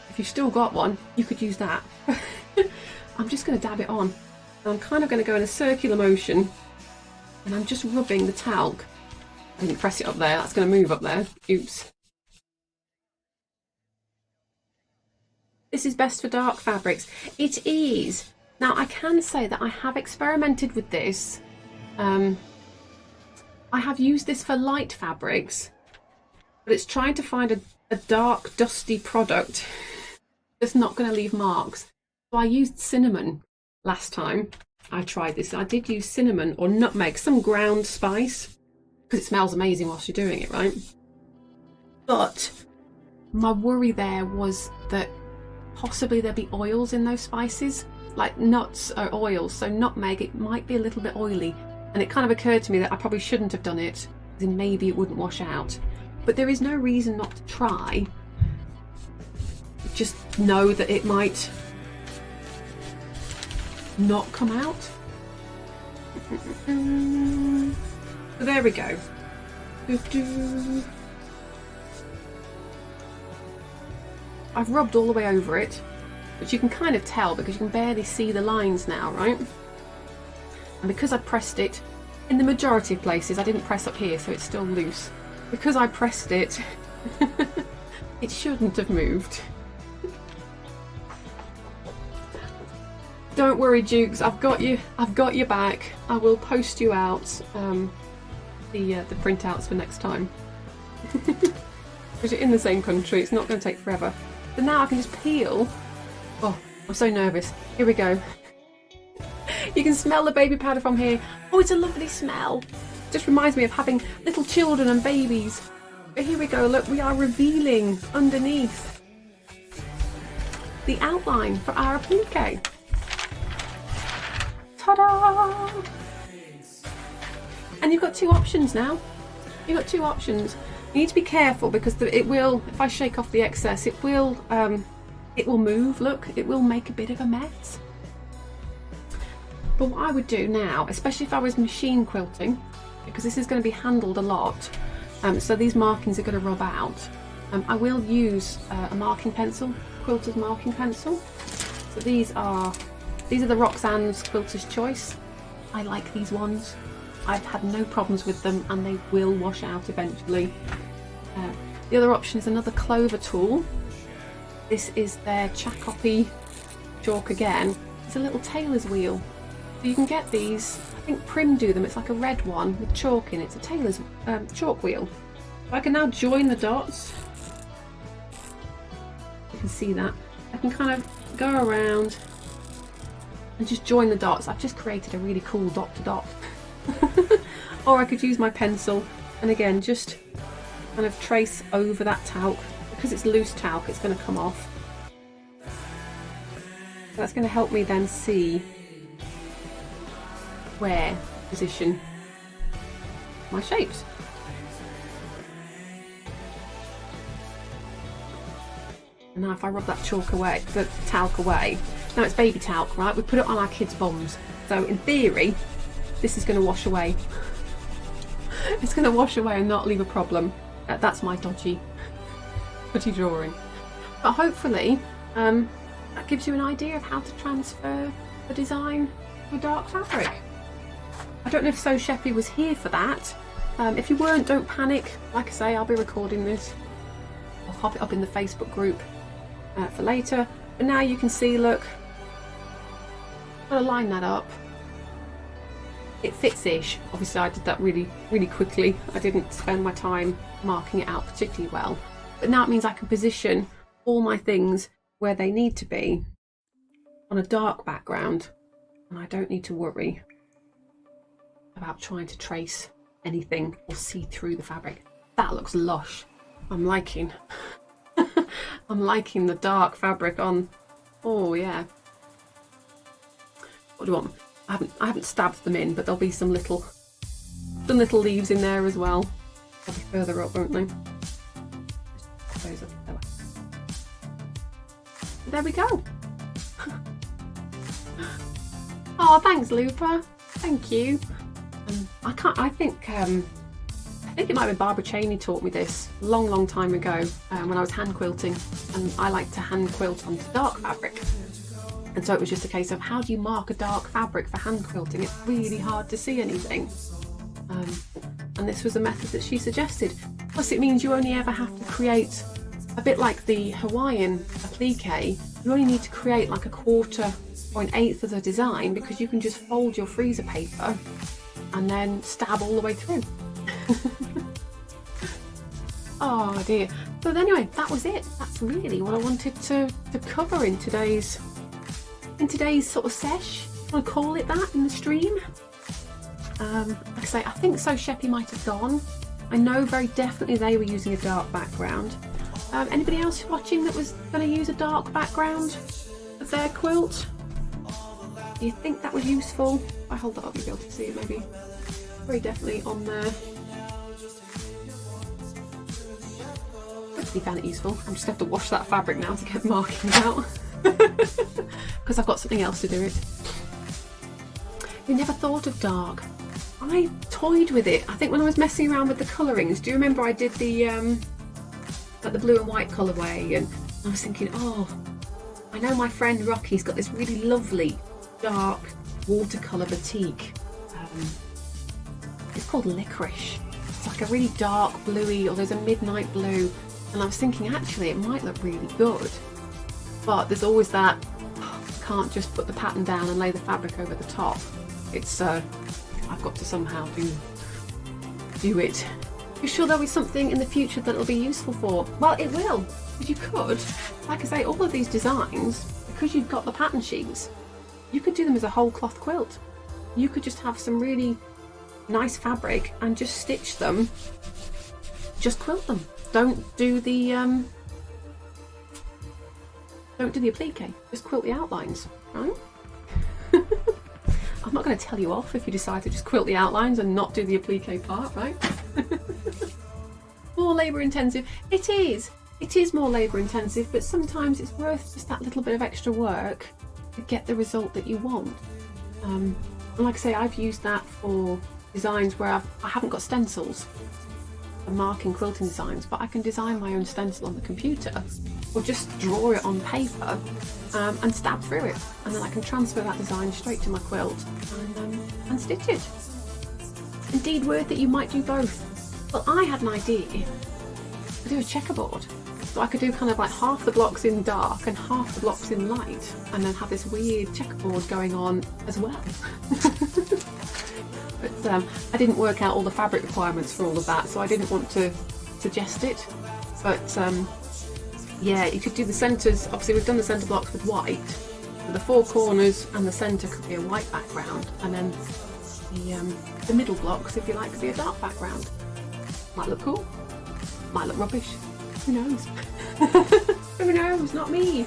If you've still got one, you could use that. I'm just going to dab it on. And I'm kind of going to go in a circular motion and I'm just rubbing the talc. I didn't press it up there, that's going to move up there. Oops. This is best for dark fabrics. It is. Now I can say that I have experimented with this. I have used this for light fabrics, but it's trying to find a dark, dusty product that's not going to leave marks. So I used cinnamon last time I tried this. I did use cinnamon or nutmeg, some ground spice, because it smells amazing whilst you're doing it, right? But my worry there was that possibly there'd be oils in those spices, like nuts or oils. So nutmeg, it might be a little bit oily. And it kind of occurred to me that I probably shouldn't have done it, then maybe it wouldn't wash out. But there is no reason not to try. Just know that it might not come out. So there we go. I've rubbed all the way over it, which you can kind of tell because you can barely see the lines now, right? And because I pressed it, in the majority of places, I didn't press up here, so it's still loose. Because I pressed it, it shouldn't have moved. Don't worry, Dukes, I've got you. I've got your back. I will post you out the printouts for next time. Because you're in the same country, it's not going to take forever. But now I can just peel. Oh, I'm so nervous. Here we go. You can smell the baby powder from here. Oh, it's a lovely smell. Just reminds me of having little children and babies. But here we go, look, we are revealing underneath the outline for our applique. Ta-da! And you've got two options now. You've got two options. You need to be careful because it will, if I shake off the excess, it will move, look, it will make a bit of a mess. But what I would do now, especially if I was machine quilting, because this is going to be handled a lot, so these markings are going to rub out, I will use a marking pencil, quilter's marking pencil. So these are the Roxanne's Quilter's Choice. I like these ones. I've had no problems with them and they will wash out eventually. The other option is another Clover tool. This is their Chakopy chalk again. It's a little tailor's wheel. So you can get these, I think Prim do them, it's like a red one with chalk in it. It's a tailor's chalk wheel. So I can now join the dots. You can see that. I can kind of go around and just join the dots. I've just created a really cool dot to dot. Or I could use my pencil and again just kind of trace over that talc. Because it's loose talc, it's going to come off. That's going to help me then see where to position my shapes. And now if I rub that chalk away, the talc away, now it's baby talc, right? We put it on our kids' bums. So in theory, this is going to wash away. It's going to wash away and not leave a problem. That's my dodgy drawing. But hopefully, that gives you an idea of how to transfer the design to a dark fabric. I don't know if So Sheppy was here for that. If you weren't, don't panic. Like I say, I'll be recording this. I'll pop it up in the Facebook group for later. But now you can see, look, I've got to line that up. It fits-ish. Obviously I did that really, really quickly. I didn't spend my time marking it out particularly well. But now it means I can position all my things where they need to be on a dark background, and I don't need to worry about trying to trace anything or see through the fabric. That looks lush. I'm liking I'm liking the dark fabric on. Oh yeah. What do you want? I haven't stabbed them in, but there'll be some little leaves in there as well. They'll be further up, won't they? Those up there. There we go. Oh, thanks, Lupa. Thank you. I think it might have been Barbara Cheney taught me this a long time ago when I was hand quilting, and I like to hand quilt onto dark fabric. And so it was just a case of how do you mark a dark fabric for hand quilting? It's really hard to see anything. And this was a method that she suggested. Plus it means you only ever have to create, a bit like the Hawaiian applique, you only need to create like a quarter or an eighth of the design, because you can just fold your freezer paper and then stab all the way through. Oh dear. But anyway, that was it. That's really what I wanted to cover in today's sort of sesh. I want to call it that in the stream. Like I say, I think So Sheppy might have gone. I know very definitely they were using a dark background. Anybody else watching that was going to use a dark background of their quilt? Do you think that was useful? If I hold that up, you'll be able to see it maybe. Very definitely on there. Hopefully you found it useful. I'm just going to have to wash that fabric now to get markings out. Because I've got something else to do it. You never thought of dark. I toyed with it. I think when I was messing around with the colourings, do you remember I did the like the blue and white colourway, and I was thinking, oh, I know my friend Rocky's got this really lovely dark watercolour batik. It's called Licorice. It's like a really dark bluey, or there's a midnight blue, and I was thinking actually it might look really good, but there's always that, can't just put the pattern down and lay the fabric over the top. It's I've got to somehow do it. You're sure there'll be something in the future that it'll be useful for? Well, it will, because you could, like I say, all of these designs, because you've got the pattern sheets, you could do them as a whole cloth quilt. You could just have some really nice fabric and just stitch them, just quilt them. Don't do the applique, just quilt the outlines, right? I'm not going to tell you off if you decide to just quilt the outlines and not do the applique part, right? More labour intensive. It is. It is more labour intensive, but sometimes it's worth just that little bit of extra work to get the result that you want. And like I say, I've used that for designs where I haven't got stencils for marking quilting designs, but I can design my own stencil on the computer or just draw it on paper and stab through it, and then I can transfer that design straight to my quilt and stitch it. Indeed worth it, you might do both. Well, I had an idea to do a checkerboard. So I could do kind of like half the blocks in dark and half the blocks in light, and then have this weird checkerboard going on as well. But I didn't work out all the fabric requirements for all of that, so I didn't want to suggest it. But yeah, you could do the centres. Obviously we've done the centre blocks with white, but the four corners and the centre could be a white background, and then the middle blocks, if you like, could be a dark background. Might look cool, might look rubbish. Who knows? Who knows? Not me.